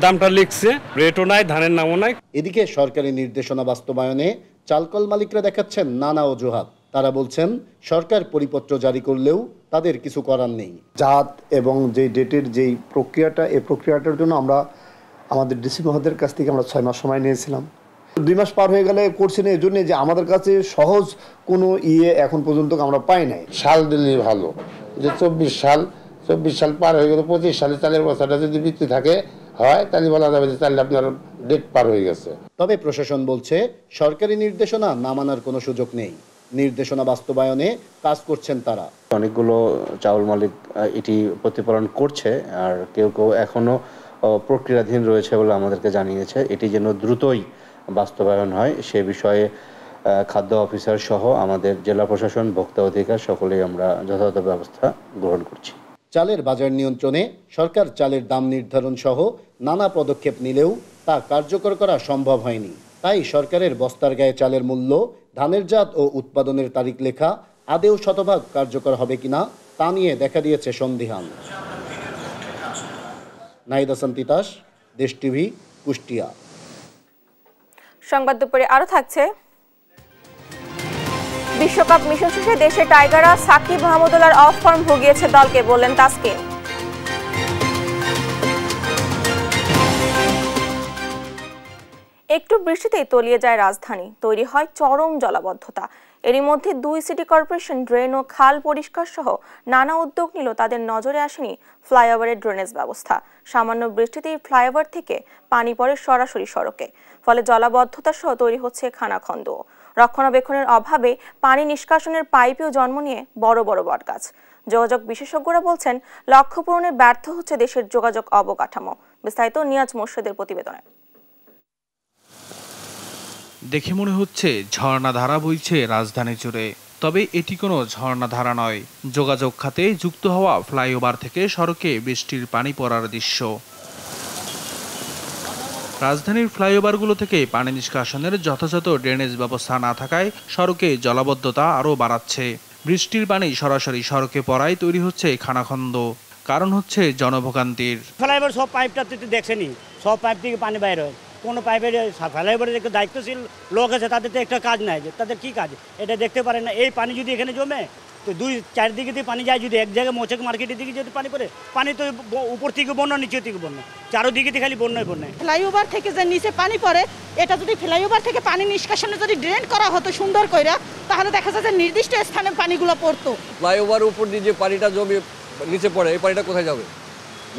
Speaker 19: দামটা লিখছে, রেটও নাই, ধানের নামও নাই।
Speaker 15: এদিকে সরকারি নির্দেশনা বাস্তবায়নে চালকল মালিকরা দেখাচ্ছেন নানা অজুহাত। তারা বলছেন সরকার পরিপত্র জারি করলেও তাদের কিছু করার নেই।
Speaker 20: জাত এবং যে ডেটের যেই প্রক্রিয়াটা, এই প্রক্রিয়াটার জন্য আমরা আমাদের ডিসি মহোদয়ের কাছ থেকে আমরা 6 মাস সময় নিয়েছিলাম। 2 মাস পার হয়ে গেলে করছি না, এই জন্য যে আমাদের কাছে সহজ কোনো এখন পর্যন্ত আমরা পাই নাই।
Speaker 21: সাল দিলে ভালো, যে 24 সাল পার হয়ে গেলে 25 সালে চালের বস্তাটা যদি বিক্রি থাকে হয় তাহলে বলা যাবে যে চালটা আপনার ডেট পার হয়ে গেছে।
Speaker 15: তবে প্রশাসন বলছে সরকারি নির্দেশনা না মানার কোনো সুযোগ নেই। নির্দেশনা বাস্তবায়নে কাজ করছেন তারা।
Speaker 22: অনেকগুলো চাউল মালিক এটি প্রতিপালন করছে, আর কেউ কেউ এখনো প্রক্রিয়াধীন রয়েছে বলে আমাদেরকে জানিয়েছে। এটি যেন দ্রুতই বাস্তবায়ন হয় সে বিষয়ে খাদ্য অফিসার সহ আমাদের জেলা প্রশাসন, ভোক্তা অধিকার সকলেই আমরা যথাযথ ব্যবস্থা গ্রহণ করছি।
Speaker 15: চালের বাজার নিয়ন্ত্রণে সরকার চালের দাম নির্ধারণ সহ নানা পদক্ষেপ নিলেও তা কার্যকর করা সম্ভব হয়নি। তাই সরকারের বস্তার গায়ে চালের মূল্য, ধানের জাত ও উৎপাদনের তারিখ লেখা আদেও শতভাগ কার্যকর হবে কিনা তা নিয়ে দেখা দিয়েছে সন্দিহান। নাহিদ হাসান তিতাস, দেশ টিভি, কুষ্টিয়া।
Speaker 1: সংবাদ দুপুরে আরো থাকছে। বিশ্বকাপ মিশন শেষে দেশে টাইগাররা সাকিব মাহমুদুল্লাহর অফ ফর্ম ভুগিয়েছে দলকে, বললেন তাসকিন। একটু বৃষ্টিতেই তলিয়ে যায় রাজধানী, তৈরি হয় চরম জলাবদ্ধতা। এরই মধ্যে 2 সিটি কর্পোরেশন ড্রেন ও খাল পরিষ্কার সহ নানা উদ্যোগ নিল, তাদের নজরে আসেনি ফ্লাইওভারের ড্রেনেজ ব্যবস্থা। সামান্য বৃষ্টিতেই ফ্লাইওভার থেকে পানি পড়ে সরাসরি সড়কে, ফলে জলাবদ্ধতা সহ তৈরি হচ্ছে খানাখন্দ। রক্ষণাবেক্ষণের অভাবে পানি নিষ্কাশনের পাইপেও জন্ম নিয়ে বড় বড় বটগাছ। যোগাযোগ বিশেষজ্ঞরা বলছেন লক্ষ্য পূরণে ব্যর্থ হচ্ছে দেশের যোগাযোগ অবকাঠামো। বিস্তারিত নিয়াজ মোর্শেদের প্রতিবেদনে।
Speaker 23: দেখে মনে হচ্ছে ঝর্ণাধারা বইছে রাজধানী জুড়ে, তবে এটি কোনো ঝর্ণাধারা নয়। যোগাযোগ খাতে যুক্ত হওয়া ফ্লাইওভার থেকে সড়কে বৃষ্টির পানি পড়ার দৃশ্য। রাজধানীর ফ্লাইওভারগুলো থেকে পানি নিষ্কাশনের যথাযথ ড্রেনেজ ব্যবস্থা না থাকায় সড়কে জলাবদ্ধতা আরও বাড়াচ্ছে। বৃষ্টির পানি সরাসরি সড়কে পড়ায় তৈরি হচ্ছে খানাখন্দ। কারণ হচ্ছে জনভোগান্তির।
Speaker 24: ফ্লাইওভার সব পাইপটা দেখছেনি, সব পাইপ থেকে পানি বাইর হয়। কোনো পাইপের ফ্লাইওভারের একটা দায়িত্বশীল লোক আছে, তাদের তো একটা কাজ নাই, তাদের কি কাজ এটা দেখতে পারে না। এই পানি যদি এখানে জমে তো 2-4 দিকে দিয়ে পানি যায়, যদি এক জায়গায় মোচক মার্কেটের দিকে যদি পানি পড়ে, পানি তো উপর থেকে বন্যা, নিচে থেকে বন্যা, চারোদিকে খালি বন্যায় বন্যায়।
Speaker 25: ফ্লাইওভার থেকে যে নিচে পানি পড়ে, এটা যদি ফ্লাইওভার থেকে পানি নিষ্কাশনে যদি ড্রেন করা হতো সুন্দর করে, তাহলে দেখা যায় যে নির্দিষ্ট স্থানে পানিগুলো পড়তো।
Speaker 26: ফ্লাইওভার উপর দিয়ে যে পানিটা জমে নিচে পড়ে, এই পানিটা কোথায় যাবে?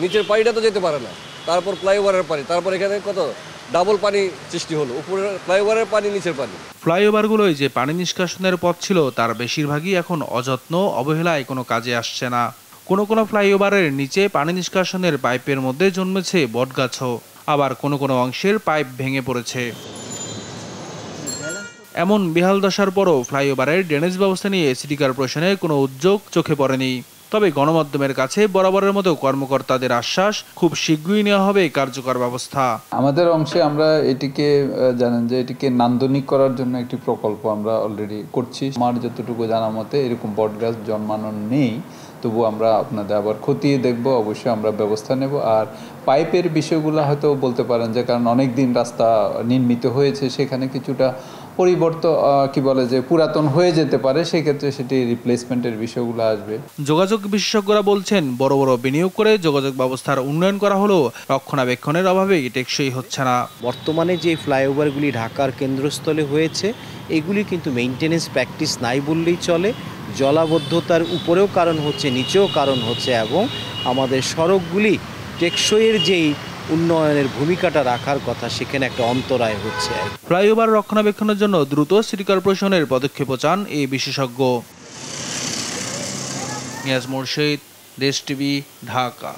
Speaker 26: নিচের পানিটা তো যেতে পারে না। তারপর ফ্লাইওভারের পানি, তারপর এখানে কত ডাবল পানি সৃষ্টি হলো, উপরের ফ্লাইওভারের পানি, নিচের পানি।
Speaker 23: ফ্লাইওভারগুলোয় যে পানি নিষ্কাশনের পথ ছিল তার বেশিরভাগই এখন অযত্ন, অবহেলায় কোনো কাজে আসছে না। কোনো কোনো ফ্লাইওভারের নিচে পানি নিষ্কাশনের পাইপের মধ্যে জন্মেছে বটগাছও, আবার কোনো কোনো অংশের পাইপ ভেঙে পড়েছে। এমন বেহাল দশার পরও ফ্লাইওভারের ড্রেনেজ ব্যবস্থা নিয়ে সিটি কর্পোরেশনের কোনো উদ্যোগ চোখে পড়েনি। তবে গণমাধ্যমের কাছে বরাবরের মতো কর্মকর্তাদের আশ্বাস, খুব শীঘ্রই নেওয়া হবে কার্যকর ব্যবস্থা।
Speaker 27: আমাদের অংশে আমরা এটিকে জানেন যে এটিকে নান্দনিক করার জন্য একটি প্রকল্প আমরা অলরেডি করছি। আমার যতটুকু জানা মতে এরকম বটগাছ জন্মানো নেই, তবু আমরা আপনাদের আবার খতিয়ে দেখব, অবশ্যই আমরা ব্যবস্থা নেব। আর পাইপের বিষয়গুলো হয়তো বলতে পারেন যে কারণ অনেক দিন রাস্তা নির্মিত হয়েছে, সেখানে কিছুটা পরিবর্তন কি বলে যে পুরাতন হয়ে যেতে পারে, সেক্ষেত্রে সেটি রিপ্লেসমেন্টের বিষয়গুলো আসবে।
Speaker 23: যোগাযোগ বিশেষজ্ঞরা বলছেন বড় বড় বিনিয়োগ করে যোগাযোগ ব্যবস্থার উন্নয়ন করা হলেও রক্ষণাবেক্ষণের অভাবে টেকসই হচ্ছে না।
Speaker 28: বর্তমানে যে ফ্লাইওভারগুলি ঢাকার কেন্দ্রস্থলে হয়েছে, এগুলি কিন্তু মেইনটেনেন্স প্র্যাকটিস নাই বললেই চলে। জলাবদ্ধতার উপরেও কারণ হচ্ছে, নিচেও কারণ হচ্ছে, এবং আমাদের সড়কগুলি টেকসইয়ের যেই উন্নয়নের ভূমিকাটা রাখার কথা, সেখানে একটা অন্তরায় হচ্ছে।
Speaker 23: ফ্লাইওভার রক্ষণাবেক্ষণের জন্য দ্রুত সিটি কর্পোরেশনের পদক্ষেপ চান এই বিশেষজ্ঞ। নিয়াজ মোর্শেদ, দেশ টিভি, ঢাকা।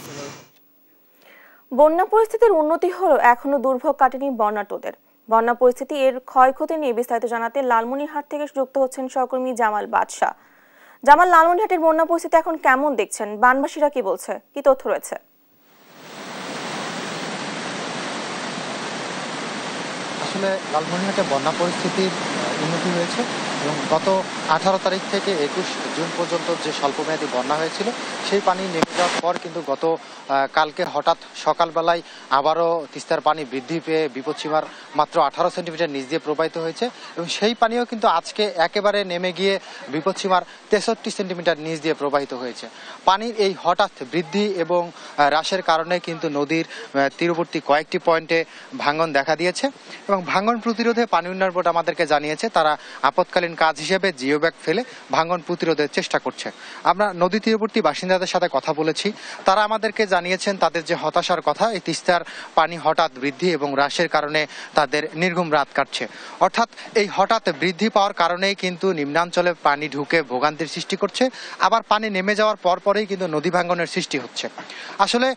Speaker 1: বন্যা পরিস্থিতির উন্নতি হলো এখনো দুর্ভোগ কাটেনি বন্যার্তদের। বন্যা পরিস্থিতি এর ক্ষয়ক্ষতি নিয়ে বিস্তারিত জানাতে লালমনিরহাট থেকে যুক্ত হচ্ছেন সহকর্মী জামাল বাদশা। জামাল, লালমনিরহাটের বন্যা পরিস্থিতি এখন কেমন দেখছেন? বানবাসীরা কি বলছে, কি তথ্য রয়েছে?
Speaker 29: আসলে লালমনিরহাটে বন্যা পরিস্থিতির
Speaker 2: বৃদ্ধি হয়েছে এবং গত 18 তারিখ থেকে 21 জুন পর্যন্ত যে স্বল্পমেয়াদী বন্যা হয়েছিল সেই পানি নেমে যাওয়ার পর কিন্তু গত কালকে হঠাৎ সকালবেলায় আবারও তিস্তার পানি বৃদ্ধি পেয়ে বিপদসীমার মাত্র 18 সেন্টিমিটার নিচ দিয়ে প্রবাহিত হয়েছে এবং সেই পানিও কিন্তু আজকে একেবারে নেমে গিয়ে বিপদসীমার 63 সেন্টিমিটার নিচ দিয়ে প্রবাহিত হয়েছে। পানির এই হঠাৎ বৃদ্ধি এবং হ্রাসের কারণে কিন্তু নদীর তীরবর্তী কয়েকটি পয়েন্টে ভাঙন দেখা দিয়েছে এবং ভাঙন প্রতিরোধে পানি উন্নয়ন বোর্ড আমাদেরকে জানিয়েছে তারা আপৎকালীন কাজ হিসেবে জিও ব্যাগ ফেলে ভাঙন প্রতিরোধের চেষ্টা করছে। আমরা নদী তীরবর্তী বাসিন্দাদের সাথে কথা বলেছি, তারা আমাদেরকে জানিয়েছেন তাদের যে হতাশার কথা, এই তিস্তার পানি হঠাৎ বৃদ্ধি এবং হ্রাসের কারণে তাদের নির্ঘুম রাত কাটছে। অর্থাৎ এই হঠাৎ বৃদ্ধি পাওয়ার কারণেই কিন্তু নিম্নাঞ্চলে পানি ঢুকে ভোগান্তির সৃষ্টি করছে, আবার পানি নেমে যাওয়ার পরপরেই কিন্তু নদী ভাঙনের সৃষ্টি হচ্ছে। আসলে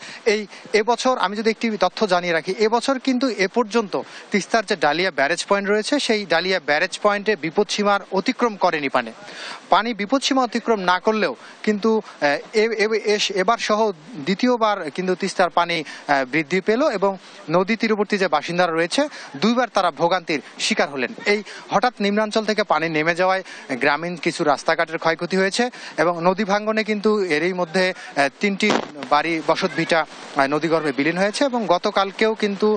Speaker 2: এবছর আমি যদি একটি তথ্য জানিয়ে রাখি, এবছর কিন্তু এ পর্যন্ত তিস্তার যে ডালিয়া ব্যারেজ পয়েন্ট রয়েছে সেই ডালিয়া ব্যারেজ পয়েন্টে বিপদসীমার অতিক্রম করেনি পানি বিপদসীমা অতিক্রম না করলেও কিন্তু এবার সহ দ্বিতীয়বার কিন্তু তিস্তার পানি বৃদ্ধি পেল এবং নদী তীরবর্তী যে বাসিন্দারা রয়েছে দুইবার তারা ভোগান্তির শিকার হলেন। এই হঠাৎ নিম্নাঞ্চল থেকে পানি নেমে যাওয়ায় গ্রামীণ কিছু রাস্তাঘাটের ক্ষয়ক্ষতি হয়েছে এবং নদী ভাঙ্গনে কিন্তু এরই মধ্যে 3টি বাড়ি বসতভিটা নদীগর্ভে বিলীন হয়েছে এবং গতকালকেও কিন্তু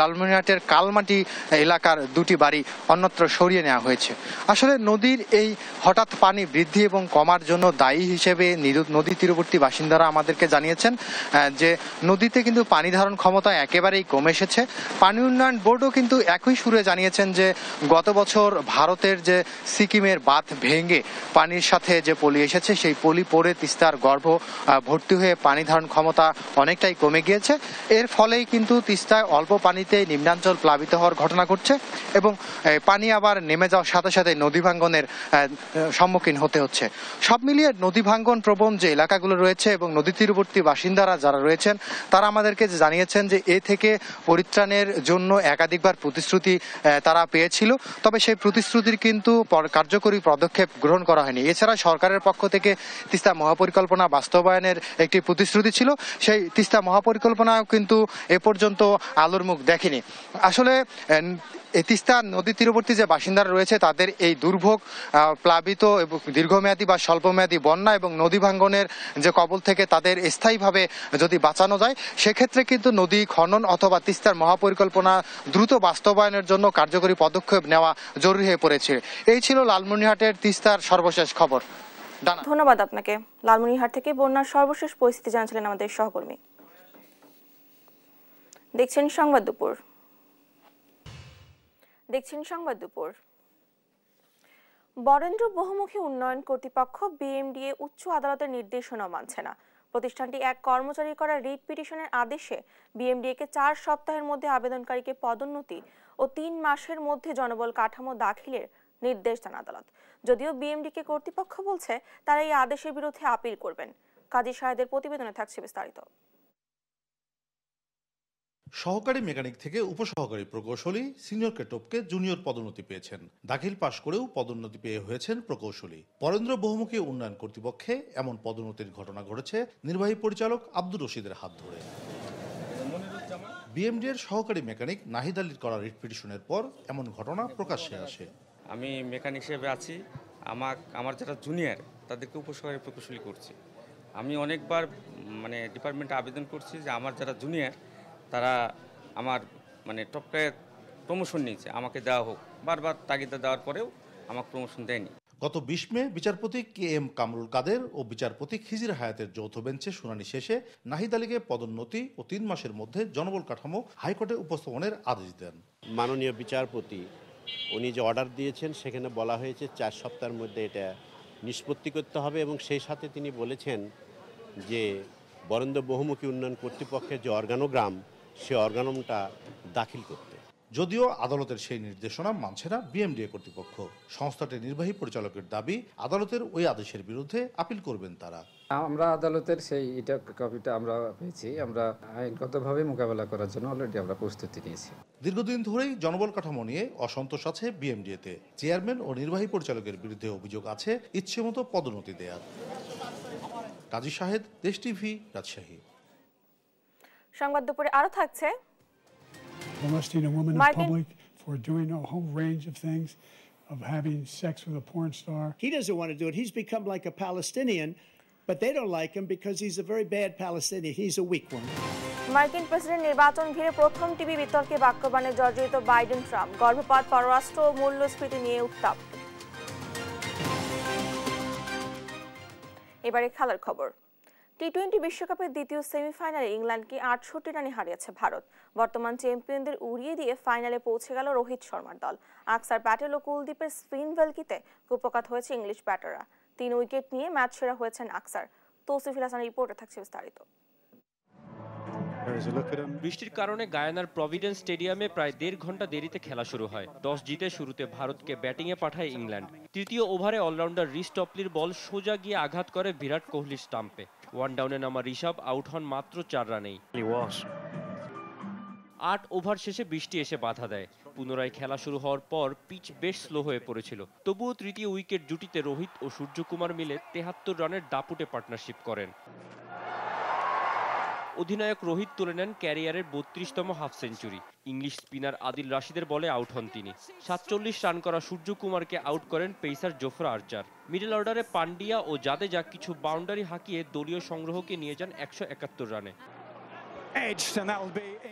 Speaker 2: লালমনিরহাটের কালমাটি এলাকার 2টি বাড়ি অন্যত্র সরিয়ে নেওয়া হয়েছে। আসলে নদীর এই হঠাৎ পানি বৃদ্ধি এবং কমার জন্য দায়ী হিসেবে নদী তীরবর্তী বাসিন্দারা আমাদেরকে জানিয়েছেন যে নদীতে কিন্তু পানি ধারণ ক্ষমতা একেবারেই কমে এসেছে। পানি উন্নয়ন বোর্ডও কিন্তু একই সুরে জানিয়েছেন যে গত বছর ভারতের যে সিকিমের বাঁধ ভেঙে পানির সাথে যে পলি এসেছে সেই পলি পড়ে তিস্তার গর্ভ ভর্তি হয়ে পানি ধারণ ক্ষমতা অনেকটাই কমে গিয়েছে। এর ফলেই কিন্তু তিস্তায় অল্প পানিতে নিম্নাঞ্চল প্লাবিত হওয়ার ঘটনা ঘটছে এবং পানি আবার নেমে যাওয়ার সাথে সাথে নদী ভাঙ্গনের সম্মুখীন হতে হচ্ছে। সব মিলিয়ে নদী ভাঙ্গন প্রবণ যে এলাকাগুলো রয়েছে এবং নদী তীরবর্তী বাসিন্দারা যারা রয়েছেন তারা আমাদেরকে জানিয়েছেন যে এ থেকে পরিত্রাণের জন্য একাধিকবার প্রতিশ্রুতি তারা পেয়েছিল, তবে সেই প্রতিশ্রুতির কিন্তু কার্যকরী পদক্ষেপ গ্রহণ করা হয়নি। এছাড়া সরকারের পক্ষ থেকে তিস্তা মহাপরিকল্পনা বাস্তবায়নের একটি প্রতিশ্রুতি ছিল, সেই তিস্তা মহাপরিকল্পনাও কিন্তু এ পর্যন্ত আলোর মুখ দেখেনি। আসলে তিস্তা নদী তীরবর্তী যে বাসিন্দারা রয়েছে তাদের এই দুর্ভোগ প্লাবিত এবং দীর্ঘমেয়াদী বা স্বল্পমেয়াদী বন্যা এবং নদী ভাঙ্গনের যে কবল থেকে তাদের স্থায়ীভাবে যদি বাঁচানো যায় সেক্ষেত্রে কিন্তু নদী খনন অথবা তিস্তার মহাপরিকল্পনা দ্রুত বাস্তবায়নের জন্য কার্যকরী পদক্ষেপ নেওয়া জরুরি হয়ে পড়েছে। এই ছিল লালমনিরহাটের তিস্তার সর্বশেষ খবর।
Speaker 1: ধন্যবাদ আপনাকে। লালমনিরহাট থেকে বন্যার সর্বশেষ পরিস্থিতি জানাচ্ছিলেন আমাদের সহকর্মী। দেখছেন সংবাদ দুপুর। বরেন্দ্র বহুমুখী উন্নয়ন কর্তৃপক্ষ বিএমডিএ উচ্চ আদালতের নির্দেশনা মানছে না। প্রতিষ্ঠানটি এক কর্মচারী করা রিট পিটিশনের আদেশে বিএমডিএ-কে 4 সপ্তাহের মধ্যে আবেদনকারীকে পদোন্নতি ও 3 মাসের মধ্যে জনবল কাঠামো দাখিলের নির্দেশ দেন আদালত। যদিও বিএমডিএ কর্তৃপক্ষ বলছে তারা এই আদেশের বিরুদ্ধে আপিল করবেন। কাজী শাহেদের প্রতিবেদনে থাকছে বিস্তারিত।
Speaker 3: সহকারী মেকানিক থেকে উপসহকারী প্রকৌশলী, সিনিয়রকে টপকে জুনিয়র পদোন্নতি পেয়েছেন। দাখিল পাশ করেও পদোন্নতি পেয়ে হয়েছেন প্রকৌশলী। বরেন্দ্র বহুমুখী উন্নয়ন কর্তৃপক্ষে এমন পদোন্নতির ঘটনা ঘটেছে নির্বাহী পরিচালক আব্দুর রশিদের হাত ধরে। বিএমডিএর সহকারী মেকানিক নাহিদ আলীর করা রিট পিটিশনের পর এমন ঘটনা প্রকাশ্যে আসে।
Speaker 4: আমি মেকানিক হিসেবে আছি, আমার যারা জুনিয়র তাদেরকে উপসহকারী প্রকৌশলী করছি। আমি অনেকবার ডিপার্টমেন্টে আবেদন করছি যে আমার যারা জুনিয়র তারা আমার টপকায় প্রমোশন নিয়েছে, আমাকে দেওয়া হোক। বারবার তাগিদা দেওয়ার পরেও আমাকে প্রমোশন দেয়নি।
Speaker 3: গত 20 মে বিচারপতি KM কামরুল কাদের ও বিচারপতি খিজির হায়াতের যৌথ বেঞ্চে শুনানি শেষে নাহিদ আলীকে পদোন্নতি ও 3 মাসের মধ্যে জনবল কাঠামো হাইকোর্টে উপস্থাপনের আদেশ দেন।
Speaker 6: মাননীয় বিচারপতি উনি যে অর্ডার দিয়েছেন সেখানে বলা হয়েছে 4 সপ্তাহের মধ্যে এটা নিষ্পত্তি করতে হবে এবং সেই সাথে তিনি বলেছেন যে বরেন্দ্র বহুমুখী উন্নয়ন কর্তৃপক্ষের যে অর্গানোগ্রাম সে অর্গানোগ্রামটা দাখিল করতে।
Speaker 3: যদিও আদালতের সেই নির্দেশনা মানছে না বিএমডিএ কর্তৃপক্ষ। সংস্থাটির নির্বাহী পরিচালকের দাবি আদালতের ওই আদেশের বিরুদ্ধে আপিল করবেন তারা।
Speaker 7: আমরা আদালতের সেই কপিটা আমরা পেয়েছি, আমরা আইনগতভাবে মোকাবেলা করার জন্য অলরেডি আমরা প্রস্তুতি নিয়েছি।
Speaker 3: দীর্ঘদিন ধরেই জনবল কাঠামো নিয়ে অসন্তোষ আছে বিএমডিএতে। চেয়ারম্যান ও নির্বাহী পরিচালকের বিরুদ্ধে অভিযোগ আছে ইচ্ছেমতো পদোন্নতি দেয়ার। কাজী শাহেদ, দেশ টিভি, রাজশাহী।
Speaker 1: সংবাদ দুপুরে আরো থাকছে
Speaker 8: molesting a woman in public, for doing a whole range of things.
Speaker 5: of having sex with a porn star.
Speaker 8: He doesn't want to do it. He's become like a Palestinian, but they don't like him because he's a very bad Palestinian. He's a weak one.
Speaker 1: মার্কিন president নির্বাচন ঘিরে প্রথম TV বিতর্কে বাক্যবাণে জর্জরিত Biden Trump, গর্ভপাত, পররাষ্ট্র ও মূল্যস্ফীতি নিয়ে উত্তাপ। এবারে খেলার খবর। টি-20 বিশ্বকাপের দ্বিতীয় সেমিফাইনালে ইংল্যান্ডকে 68 রানে হারিয়েছে ভারত। বর্তমান চ্যাম্পিয়নদের উড়িয়ে দিয়ে ফাইনালে পৌঁছে গেল রোহিত শর্মার দল। আকসার প্যাটেল ও কুলদীপের স্পিন ভেলকিতে কুপকাত হয়েছে ইংলিশ ব্যাটাররা। 3 উইকেট নিয়ে ম্যাচ সেরা হয়েছেন আকসার। তৌসিফুল হাসানের রিপোর্টে থাকছে বিস্তারিত।
Speaker 9: বৃষ্টির কারণে গায়ানার প্রভিডেন্স স্টেডিয়ামে প্রায় 1.5 ঘন্টা দেরিতে খেলা শুরু হয়। টস জিতে শুরুতে ভারতকে ব্যাটিংয়ে পাঠায় ইংল্যান্ড। তৃতীয় ওভারে অলরাউন্ডার রিস টপলির বল সোজা গিয়ে আঘাত করে বিরাট কোহলির স্টাম্পে। 1 ডাউনে নামা ঋষভ আউট হন মাত্র 4 রানেই। 8 ওভার শেষে বৃষ্টি এসে বাধা দেয়। পুনরায় খেলা শুরু হওয়ার পর পিচ বেশ স্লো হয়ে পড়েছিল। তবুও তৃতীয় উইকেট জুটিতে রোহিত ও সূর্যকুমার মিলে 73 রানের দাপুটে পার্টনারশিপ করেন। অধিনায়ক রোহিত তুলে নেন ক্যারিয়ারের 32তম half century. English spinner Adil রাশিদের বলে আউট হন তিনি। 47 রান করা সূর্যকুমারকে আউট করেন পেসার জোফরা আর্চার। মিডল অর্ডারে পান্ডিয়া ও জাদেজা কিছু বাউন্ডারি হাঁকিয়ে দলীয় সংগ্রহকে নিয়ে যান 171 রানে।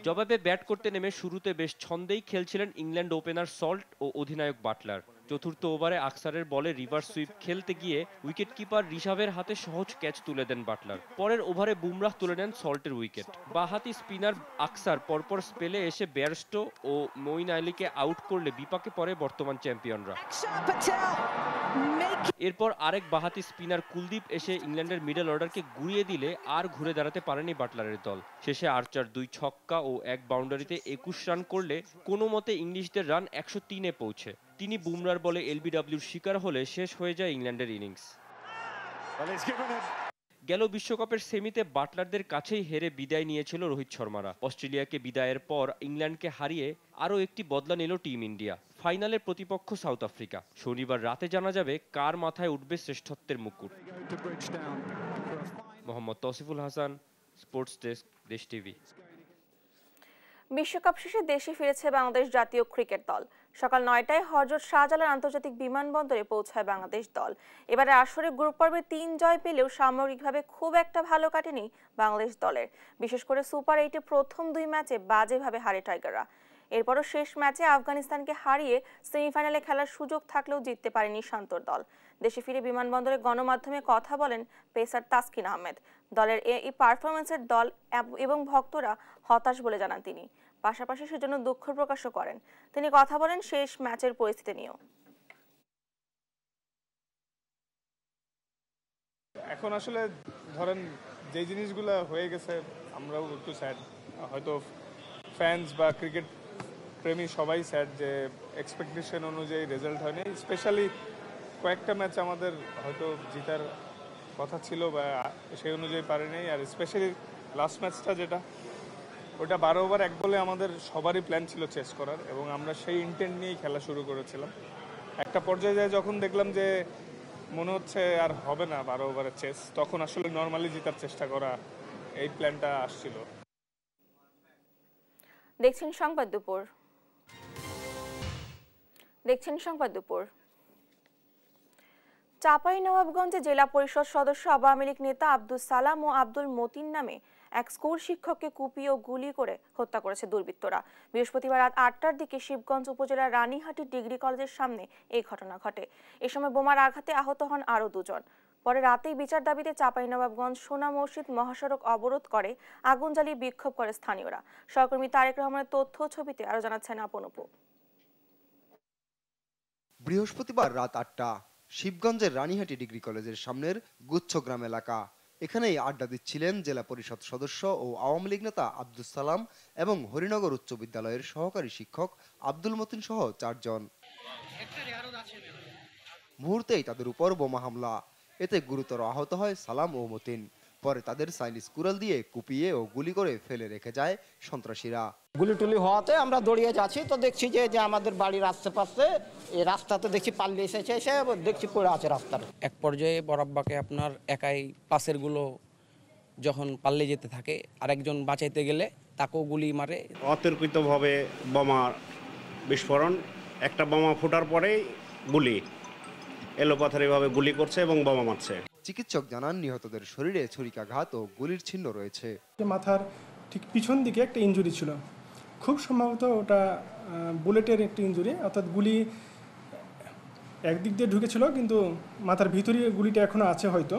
Speaker 9: জবাবে ব্যাট করতে নেমে শুরুতে বেশ ছন্দেই খেলছিলেন ইংল্যান্ড ওপেনার সল্ট ও অধিনায়ক বাটলার। চতুর্থ ওভারে আকসারের বলে রিভার্স সুইপ খেলতে গিয়ে উইকেট কিপার ঋষভের হাতে সহজ ক্যাচ তুলে দেন বাটলার। পরের ওভারে বুমরাহ তুলে নেন সল্টের উইকেট। বাঁহাতি স্পিনার আকসার পরপর স্পেলে এসে বেয়ারস্টো ও মঈন আলীকে আউট করলে বিপাকে পড়ে বর্তমান চ্যাম্পিয়নরা। এরপর আরেক বাঁহাতি স্পিনার কুলদীপ এসে ইংল্যান্ডের মিডল অর্ডারকে গুড়িয়ে দিলে আর ঘুরে দাঁড়াতে পারেনি বাটলারের দল। শেষে আর্চার 2 ছক্কা ও 1 বাউন্ডারিতে 21 রান করলে কোনো মতে ইংলিশদের রান 103-এ পৌঁছে। তিনি বুমরার বলে এলবিডব্লিউর শিকার হলে শেষ হয়ে যায় ইংল্যান্ডের ইনিংস। গেল বিশ্বকাপের সেমিতে বাটলারদের কাছেই হেরে বিদায় নিয়েছিল রোহিত শর্মারা। অস্ট্রেলিয়াকে বিদায়ের পর ইংল্যান্ডকে হারিয়ে আরও একটি বদলা নিল টিম ইন্ডিয়া। ফাইনালের প্রতিপক্ষ সাউথ আফ্রিকা। শনিবার রাতে জানা যাবে কার মাথায় উঠবে শ্রেষ্ঠত্বের মুকুট। Mohammad তৌসিফুল Hasan, sports desk, Desh TV.
Speaker 1: বিশ্বকাপ শেষে দেশে ফিরেছে বাংলাদেশ জাতীয় ক্রিকেট দল। সকাল 9টায় হযরত শাহজালাল আন্তর্জাতিক বিমানবন্দরে পৌঁছায় বাংলাদেশ দল। এবারে আসরে গ্রুপ পর্বে 3 জয় পেলেও সামগ্রিকভাবে খুব একটা ভালো কাটেনি বাংলাদেশ দলের। বিশেষ করে সুপার 8-এ প্রথম 2 ম্যাচে বাজেভাবে হারে টাইগাররা। এরপরও শেষ ম্যাচে আফগানিস্তানকে হারিয়ে সেমিফাইনালে খেলার সুযোগ থাকলেও জিততে পারেনি শান্তর দল। দেশে ফিরে বিমানবন্দরে গণমাধ্যমে কথা বলেন পেসার তাসকিন আহমেদ। দলের এই পারফরম্যান্সের দল এবং ভক্তরা হতাশ বলে জানান তিনি। পাশাপাশি সেজন্য দুঃখ প্রকাশও করেন। তিনি কথা বলেন শেষ ম্যাচের পরিস্থিতি নিয়েও।
Speaker 10: এখন আসলে ধরেন যে জিনিসগুলো হয়ে গেছে আমরাও একটু স্যাড, হয়তো ফ্যান্স বা ক্রিকেট প্রেমী সবাই স্যাড যে এক্সপেকটেশন অনুযায়ী রেজাল্ট হয়নি। স্পেশালি কয়েকটা ম্যাচ আমাদের হয়তো জিতার কথা ছিল বা সেই অনুযায়ী পারেনি। আর স্পেশালি লাস্ট ম্যাচটা যেটা, ওটা 12 ওভার 1 বলে আমাদের সবারই প্ল্যান ছিল চেস করার, এবং আমরা সেই ইন্টেন্ট নিয়েই খেলা শুরু করেছিলাম। একটা পর্যায়ে যায় যখন দেখলাম যে মনে হচ্ছে আর হবে না 12 ওভারের চেস, তখন আসলে নর্মালি জেতার চেষ্টা করা এই প্ল্যানটা আসছিল।
Speaker 1: দেখছেন সংবাদ দুপুর। চাঁপাইনবাবগঞ্জে জেলা পরিষদ সদস্য আওয়ামী লীগ নেতা আব্দুল সালাম ও আব্দুল মতিন নামে এক স্কুল শিক্ষককে কুপিয়ে ও গুলি করে হত্যা করেছে দুর্বৃত্তরা। বৃহস্পতিবার রাত 8টার দিকে শিবগঞ্জ উপজেলার রানীহাটি ডিগ্রি কলেজের সামনে এই ঘটনা ঘটে। এ সময় বোমার আঘাতে আহত হন আরও 2 জন। পরে রাতেই বিচার দাবিতে চাঁপাইনবাবগঞ্জ সোনা মসজিদ মহাসড়ক অবরোধ করে আগুন জ্বালিয়ে বিক্ষোভ করে স্থানীয়রা। সহকর্মী তারেক রহমানের তথ্য ছবিতে আরো জানাচ্ছেন আপনপু।
Speaker 11: বৃহস্পতিবার রাত 8টা, শিবগঞ্জের রানীহাটি ডিগ্রি কলেজের সামনের গুচ্ছগ্রাম এলাকা। এখানেই আড্ডা দিচ্ছিলেন জেলা পরিষদ সদস্য ও আওয়ামী লীগ নেতা আব্দুল সালাম এবং হরিনগর উচ্চ বিদ্যালয়ের সহকারী শিক্ষক আব্দুল মতিন সহ 4 জন। মুহূর্তেই তাদের উপর বোমা হামলা। এতে গুরুতর আহত হয় সালাম ও মতিন। পরে তাদের চাইনিজ কুড়াল দিয়ে কুপিয়ে ও গুলি করে ফেলে রেখে যায় সন্ত্রাসীরা।
Speaker 12: গুলি টুলি হওয়াতে আমরা দৌড়িয়ে যাচ্ছি, তো দেখছি যে আমাদের বাড়ির আশেপাশে এই রাস্তাতে দেখছি পাল্লে এসেছে, এসে দেখছি পড়ে আছে রাস্তার।
Speaker 13: এক পর্যায়ে বরাব্বাকে আপনার একাই পাশের গুলো যখন পাল্লে যেতে থাকে, আরেকজন বাঁচাইতে গেলে তাকেও গুলি মারে।
Speaker 14: অতর্কিতভাবে বোমা বিস্ফোরণ, একটা বোমা ফোটার পরেই গুলি এলোপাথারিভাবে গুলি করছে এবং বোমা মারছে।
Speaker 11: চিকিৎসক জানান নিহতদের শরীরে ছুরিকাঘাত ও গুলির চিহ্ন রয়েছে।
Speaker 16: মাথার ঠিক পিছন দিকে একটা ইনজুরি ছিল, খুব সম্ভবত ওটা বুলেটের একটা ইনজুরি, অর্থাৎ গুলি একদিক দিয়ে ঢুকেছিল কিন্তু মাথার ভিতরে গুলিটা এখনও আছে হয়তো।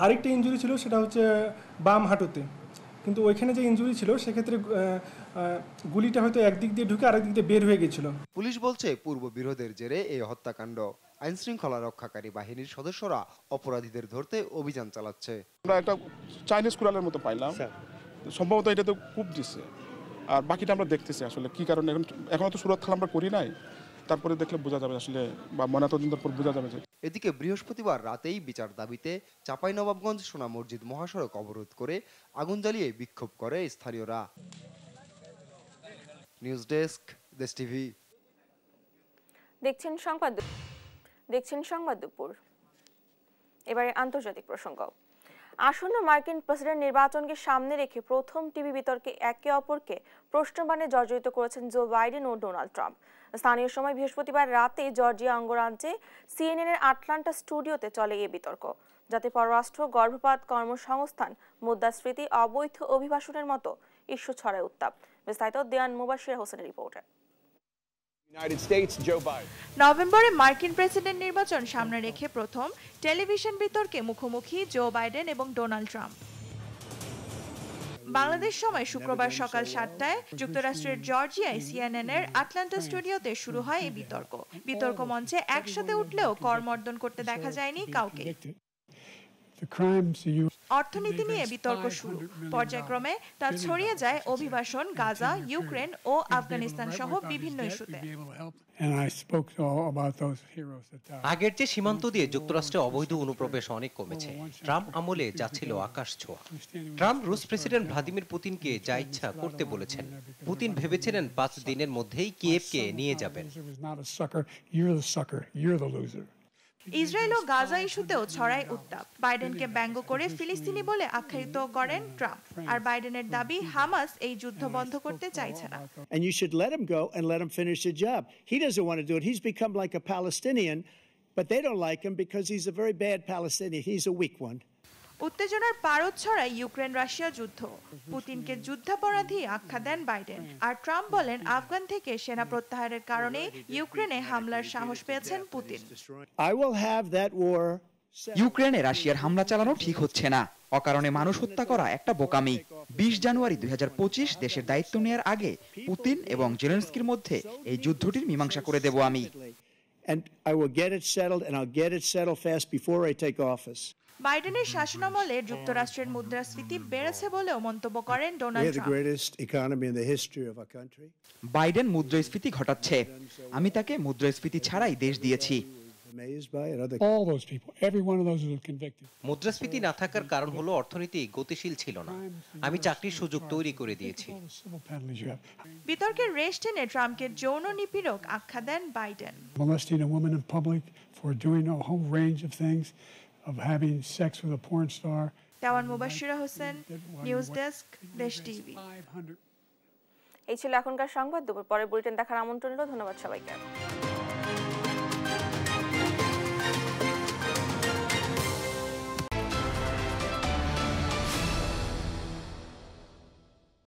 Speaker 16: আরেকটা ইনজুরি ছিল, সেটা হচ্ছে বাম হাঁটুতে, কিন্তু ওইখানে যে ইনজুরি ছিল সেক্ষেত্রে গুলিটা হয়তো একদিক দিয়ে ঢুকে আরেক দিক দিয়ে বের হয়ে গেছিল।
Speaker 11: পুলিশ বলছে পূর্ব বিরোধের জেরে এই হত্যাকাণ্ড। আইনশৃঙ্খলা রক্ষাকারী বাহিনীর সদস্যরা অপরাধীদের ধরতে অভিযান চালাচ্ছে।
Speaker 17: আমরা একটা চাইনিজ কুড়ালের মতো পাইলাম, সম্ভবত এটা তো কূপ দিচ্ছে, আর বাকিটা আমরা দেখতেছি আসলে কি কারণে। এখন তো সুরত খেলা আমরা করি নাই, তারপরে দেখলে বোঝা যাবে আসলে, বা ময়নাতদন্তের পর বোঝা যাবে।
Speaker 11: এদিকে বৃহস্পতিবার রাতেই বিচার দাবিতে চাঁপাইনবাবগঞ্জ সোনা মসজিদ মহাসড়ক অবরোধ করে আগুন জ্বালিয়ে বিক্ষোভ করে স্থানীয়রা। News desk, Desh TV.
Speaker 1: দেখছেন সংবাদ দুপুর। এবারে আন্তর্জাতিক প্রসঙ্গ। আসন্ন মার্কিন প্রেসিডেন্ট নির্বাচনকে সামনে রেখে প্রথম টিভি বিতর্কে একে অপরকে প্রশ্নবাণে জর্জরিত করেছেন জো বাইডেন ও ডোনাল্ড ট্রাম্প। স্থানীয় সময় বৃহস্পতিবার রাতে জর্জিয়া অঙ্গরাজ্যে সিএনএন এর আটলান্টা স্টুডিওতে চলে এই বিতর্ক, যাতে পররাষ্ট্র, গর্ভপাত, কর্মসংস্থান, মুদ্রাস্ফীতি, অবৈধ অভিবাসনের মতো ইস্যু ছড়ায় উত্তাপ। বিস্তারিত দেয়ান মুবাশির হোসেনের রিপোর্টে।
Speaker 18: নভেম্বরে মার্কিন প্রেসিডেন্ট নির্বাচন সামনে রেখে প্রথম টেলিভিশন বিতর্কে মুখোমুখি জো বাইডেন এবং ডোনাল্ড ট্রাম্প। বাংলাদেশ সময় শুক্রবার সকাল 7টায় যুক্তরাষ্ট্রের জর্জিয়ায় সিএনএন এর আটলান্টা স্টুডিওতে শুরু হয় এই বিতর্ক। বিতর্ক মঞ্চে একসাথে উঠলেও করমর্দন করতে দেখা যায়নি কাউকে। অর্থনীতি নিয়ে বিতর্ক শুরু, পর্যায়ক্রমে তা ছড়িয়ে যায় অভিবাসন, গাজা, ইউক্রেন ও আফগানিস্তান সহ বিভিন্ন ইস্যুতে।
Speaker 19: আগের যে সীমান্ত দিয়ে যুক্তরাষ্ট্রে অবৈধ অনুপ্রবেশ অনেক কমেছে। ট্রাম্প আমলে যা ছিল আকাশ ছোঁয়া। ট্রাম্প রুশ প্রেসিডেন্ট ভ্লাদিমির পুতিনকে যা ইচ্ছা করতে বলেছেন। পুতিন ভেবেছিলেন 5 দিনের মধ্যেই কিয়েভকে নিয়ে যাবেন।
Speaker 18: ইসরায়েল ও গাজা ইস্যুতেও ছড়ায় উত্তাপ। বাইডেনকে ব্যঙ্গ করে ফিলিস্তিনি বলে আখ্যায়িত করেন ট্রাম্প। আর বাইডেনের দাবি, হামাস এই যুদ্ধ বন্ধ করতে চাইছে না।
Speaker 8: And you should let him go and let him finish the job. He doesn't want to do it. He's become like a Palestinian, but they don't like him because he's a very bad Palestinian. He's a weak one.
Speaker 18: উত্তেজনার পারদ ছড়ায় Ukraine Russia যুদ্ধ। পুতিনকে যুদ্ধাপরাধী আখ্যা দেন Biden. আর Trump বলেন, আফগান থেকে সেনা প্রত্যাহারের কারণে ইউক্রেনে হামলার সাহস পেয়েছেন Putin.
Speaker 8: I will have that war.
Speaker 20: ইউক্রেনে রাশিয়ার হামলা চালানো ঠিক হচ্ছে না। অকারণে মানুষ হত্যা করা একটা বোকামি। 20 জানুয়ারি 2025 দেশের দায়িত্ব নেয়ার আগে পুতিন এবং জেলেনস্কির মধ্যে এই যুদ্ধটির মীমাংসা করে দেব আমি।
Speaker 8: And I will get it settled, and I'll get it settled fast before I take office.
Speaker 18: বাইডেনের শাসনামলে যুক্তরাষ্ট্রের মুদ্রাস্ফীতি বেড়েছে বলেও মন্তব্য করেন ডোনাল্ড ট্রাম্প।
Speaker 20: বাইডেন মুদ্রাস্ফীতি ঘটাচ্ছে, আমি তাকে মুদ্রাস্ফীতি ছাড়াই দেশ দিয়েছি।
Speaker 19: মুদ্রাস্ফীতি না থাকার কারণ হলো অর্থনীতি গতিশীল ছিল না। আমি চাকরির সুযোগ তৈরি করে দিয়েছি।
Speaker 18: বিতর্কের রেশ টেনে ট্রাম্পকে যৌন নিপীড়ক আখ্যা দেন Biden.
Speaker 5: Of having sex with a porn star.
Speaker 18: Dewan Mubashira Hossain, news desk, Desh TV.
Speaker 1: এই ছিল এখনকার সংবাদ দুপুর। পরে বুলেটিন দেখার আমন্ত্রণ রইল। ধন্যবাদ সবাইকে।